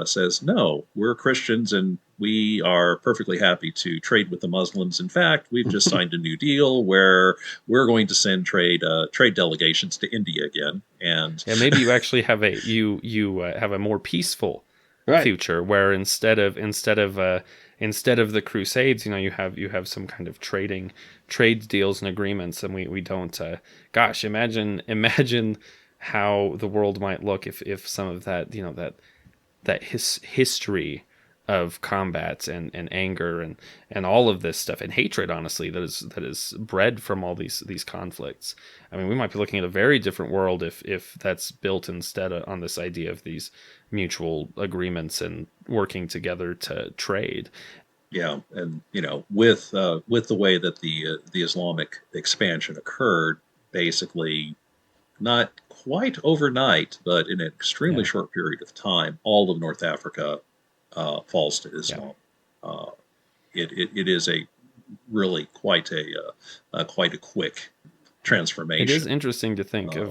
S4: says, no, we're Christians and we are perfectly happy to trade with the Muslims. In fact, we've just signed a new deal where we're going to send trade delegations to India again. And
S1: maybe you actually have have a more peaceful future, where instead of the Crusades, you have some kind of trade deals and agreements, and we don't. Imagine how the world might look if some of that history of combat and anger and all of this stuff, and hatred, honestly, that is bred from all these conflicts. We might be looking at a very different world if that's built instead on this idea of these mutual agreements and working together to trade.
S4: Yeah, and with the way that the Islamic expansion occurred, basically not quite overnight, but in an extremely short period of time, all of North Africa falls to Islam. It is a really quite a quick transformation.
S1: It is interesting to think of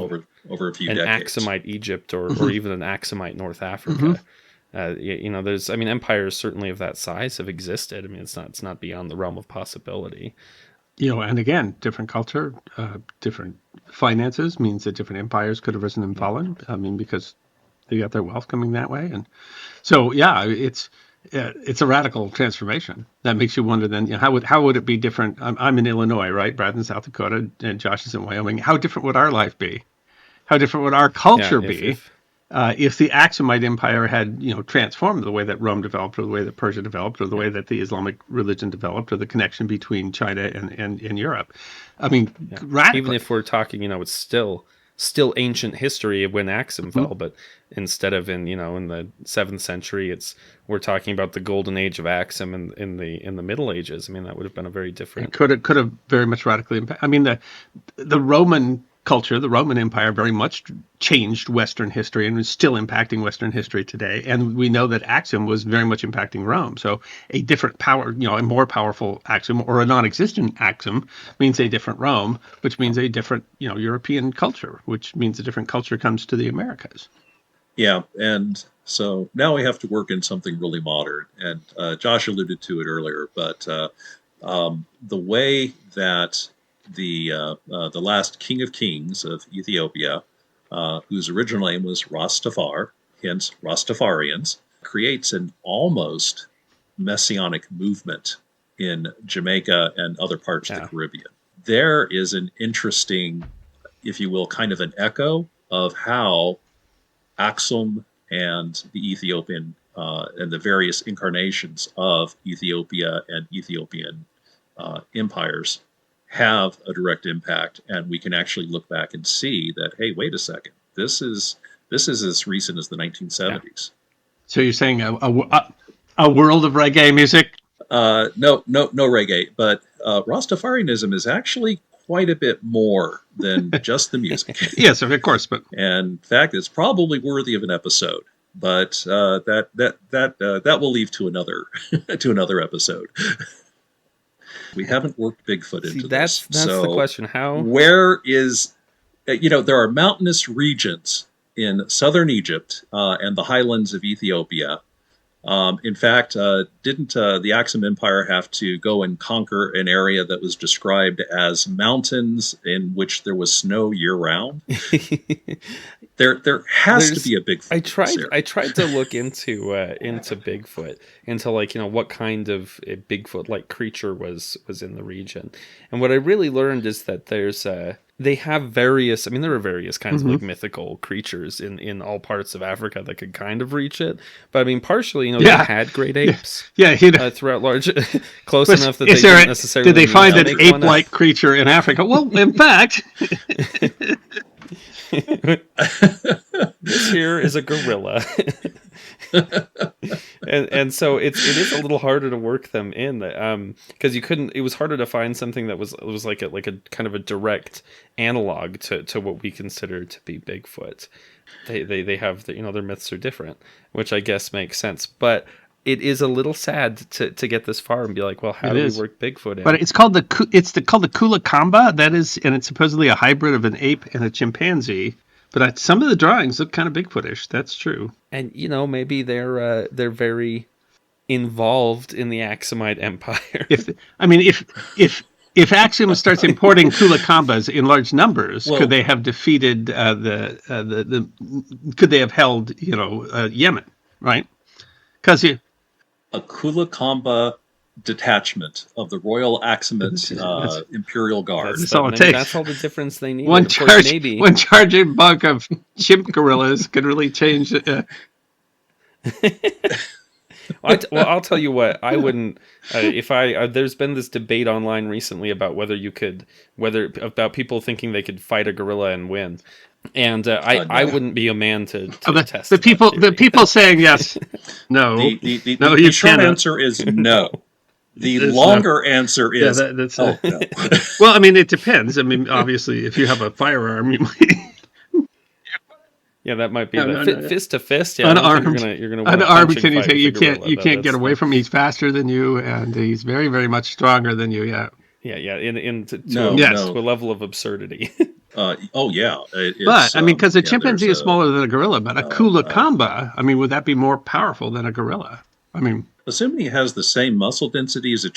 S4: over a few
S1: an
S4: decades.
S1: Axumite Egypt or even an Axumite North Africa. There's empires certainly of that size have existed. It's not beyond the realm of possibility.
S3: And again, different culture, different finances means that different empires could have risen and fallen. Because they got their wealth coming that way, and so it's a radical transformation that makes you wonder. Then how would it be different? I'm in Illinois, right? Brad's in South Dakota, and Josh is in Wyoming. How different would our life be? How different would our culture be if the Axumite Empire had transformed the way that Rome developed, or the way that Persia developed, or the way that the Islamic religion developed, or the connection between China and Europe? Radically.
S1: Even if we're talking, it's still ancient history of when Axum fell, but instead of in the 7th century, we're talking about the golden age of Axum in the Middle Ages. that would have been a very different.
S3: It could have very much radically impacted. The Roman culture, the Roman Empire, very much changed Western history and is still impacting Western history today. And we know that Axum was very much impacting Rome. So a different power, a more powerful Axum, or a non-existent Axum, means a different Rome, which means a different, European culture, which means a different culture comes to the Americas.
S4: Yeah, and so now we have to work in something really modern. And Josh alluded to it earlier, but the way that the last king of kings of Ethiopia, whose original name was Rastafar, hence Rastafarians, creates an almost messianic movement in Jamaica and other parts of the Caribbean. There is an interesting, if you will, kind of an echo of how Axum and the Ethiopian and the various incarnations of Ethiopia and Ethiopian empires have a direct impact, and we can actually look back and see that, hey, wait a second, this is as recent as the 1970s.
S3: So you're saying a world of reggae music?
S4: No reggae, but Rastafarianism is actually quite a bit more than just the music.
S3: Yes, of course, but
S4: And in fact, it's probably worthy of an episode. But that will leave to another to another episode. We haven't worked Bigfoot
S1: See,
S4: into
S1: that's
S4: this.
S1: the
S4: So
S1: question. How?
S4: where is there are mountainous regions in southern Egypt and the highlands of Ethiopia. In fact, didn't the Axum Empire have to go and conquer an area that was described as mountains in which there was snow year round? There has to be a Bigfoot.
S1: I tried to look into Bigfoot, into like, what kind of a Bigfoot like creature was in the region, and what I really learned is that they have various. I mean, there are various kinds of like mythical creatures in all parts of Africa that could kind of reach it, but I mean, partially, they had great apes.
S3: Yeah,
S1: throughout large, close enough that they didn't necessarily.
S3: Did they find an ape-like creature in Africa? Well, in fact.
S1: This here is a gorilla. and so it is a little harder to work them in, because it was harder to find something that was like a kind of a direct analog to what we consider to be Bigfoot. They have their myths are different, which I guess makes sense, but it is a little sad to get this far and be like, well, how do we work Bigfoot in?
S3: But it's called the Kulakamba. That is, and it's supposedly a hybrid of an ape and a chimpanzee. But some of the drawings look kind of Bigfootish. That's true.
S1: And maybe they're very involved in the Axumite Empire.
S3: If Axum starts importing Kulakambas in large numbers, could they have defeated could they have held Yemen, right? Because
S4: a Kulakamba detachment of the Royal Axumite Imperial Guard.
S3: That's all it takes.
S1: That's all the difference they need.
S3: One charging bunk of chimp gorillas could really change.
S1: I'll tell you what. I wouldn't. There's been this debate online recently about about people thinking they could fight a gorilla and win. And I wouldn't be a man to test
S3: the people saying yes, no,
S4: the short answer is no. The longer answer is
S3: no. Well, I mean, it depends. I mean, obviously, if you have a firearm, you might.
S1: Yeah, that might be fist to fist.
S3: Yeah, unarmed.
S1: You're gonna
S3: unarmed. You can't get away from him. He's faster than you, and he's very, very much stronger than you. Yeah.
S1: Yeah. To a level of absurdity.
S4: But
S3: I mean, because a chimpanzee is smaller than a gorilla, but a Kulakamba, I mean, would that be more powerful than a gorilla? I mean,
S4: assuming he has the same muscle density as a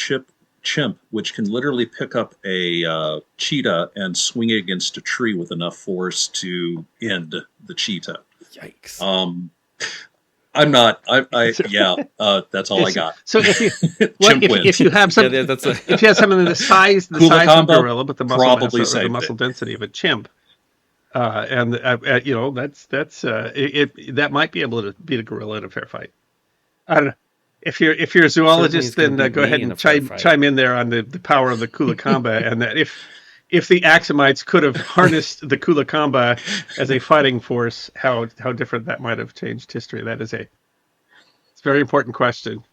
S4: chimp, which can literally pick up a cheetah and swing it against a tree with enough force to end the cheetah.
S1: Yikes!
S4: That's all I got.
S3: So if you have something, if you have something the size of a gorilla, but the muscle density of a chimp, that might be able to beat a gorilla in a fair fight. I don't know. If you're a zoologist, then go ahead and chime in there on the power of the Kulakamba, and that if the Axumites could have harnessed the Kulakamba as a fighting force, how different that might have changed history. It's a very important question.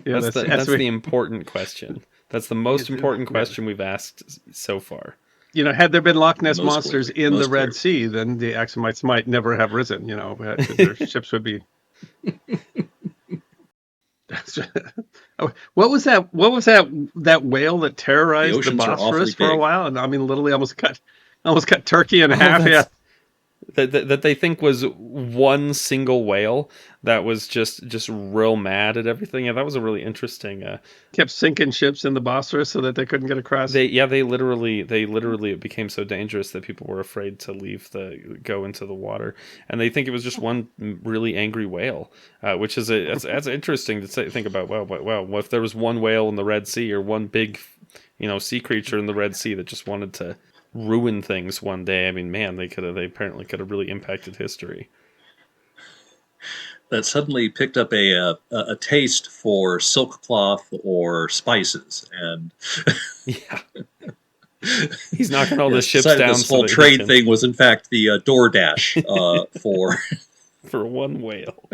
S1: That's the important question. That's the most important question we've asked so far.
S3: Had there been Loch Ness monsters in the Red Sea, then the Axumites might never have risen. Their ships would be. What was that whale that terrorized the Bosphorus for a while? And I mean, literally almost cut Turkey in half. Yeah.
S1: That they think was one single whale that was just real mad at everything. Yeah, that was a really interesting.
S3: Kept sinking ships in the Bosphorus so that they couldn't get across.
S1: They literally it became so dangerous that people were afraid to go into the water, and they think it was just one really angry whale, which is that's interesting to think about. Well, if there was one whale in the Red Sea or one big, sea creature in the Red Sea that just wanted to ruin things one day. I mean, man, they apparently could have really impacted history.
S4: That suddenly picked up a taste for silk cloth or spices, and
S1: he's knocking all the ships down.
S4: This whole trade thing was in fact the DoorDash for
S1: one whale.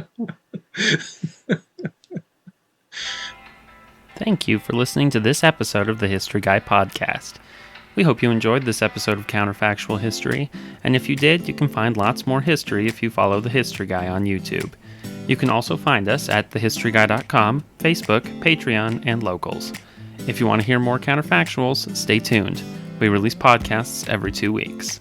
S1: Thank you for listening to this episode of the History Guy podcast. We hope you enjoyed this episode of Counterfactual History, and if you did, you can find lots more history if you follow the History Guy on YouTube. You can also find us at thehistoryguy.com, Facebook, Patreon, and Locals. If you want to hear more Counterfactuals, stay tuned. We release podcasts every 2 weeks.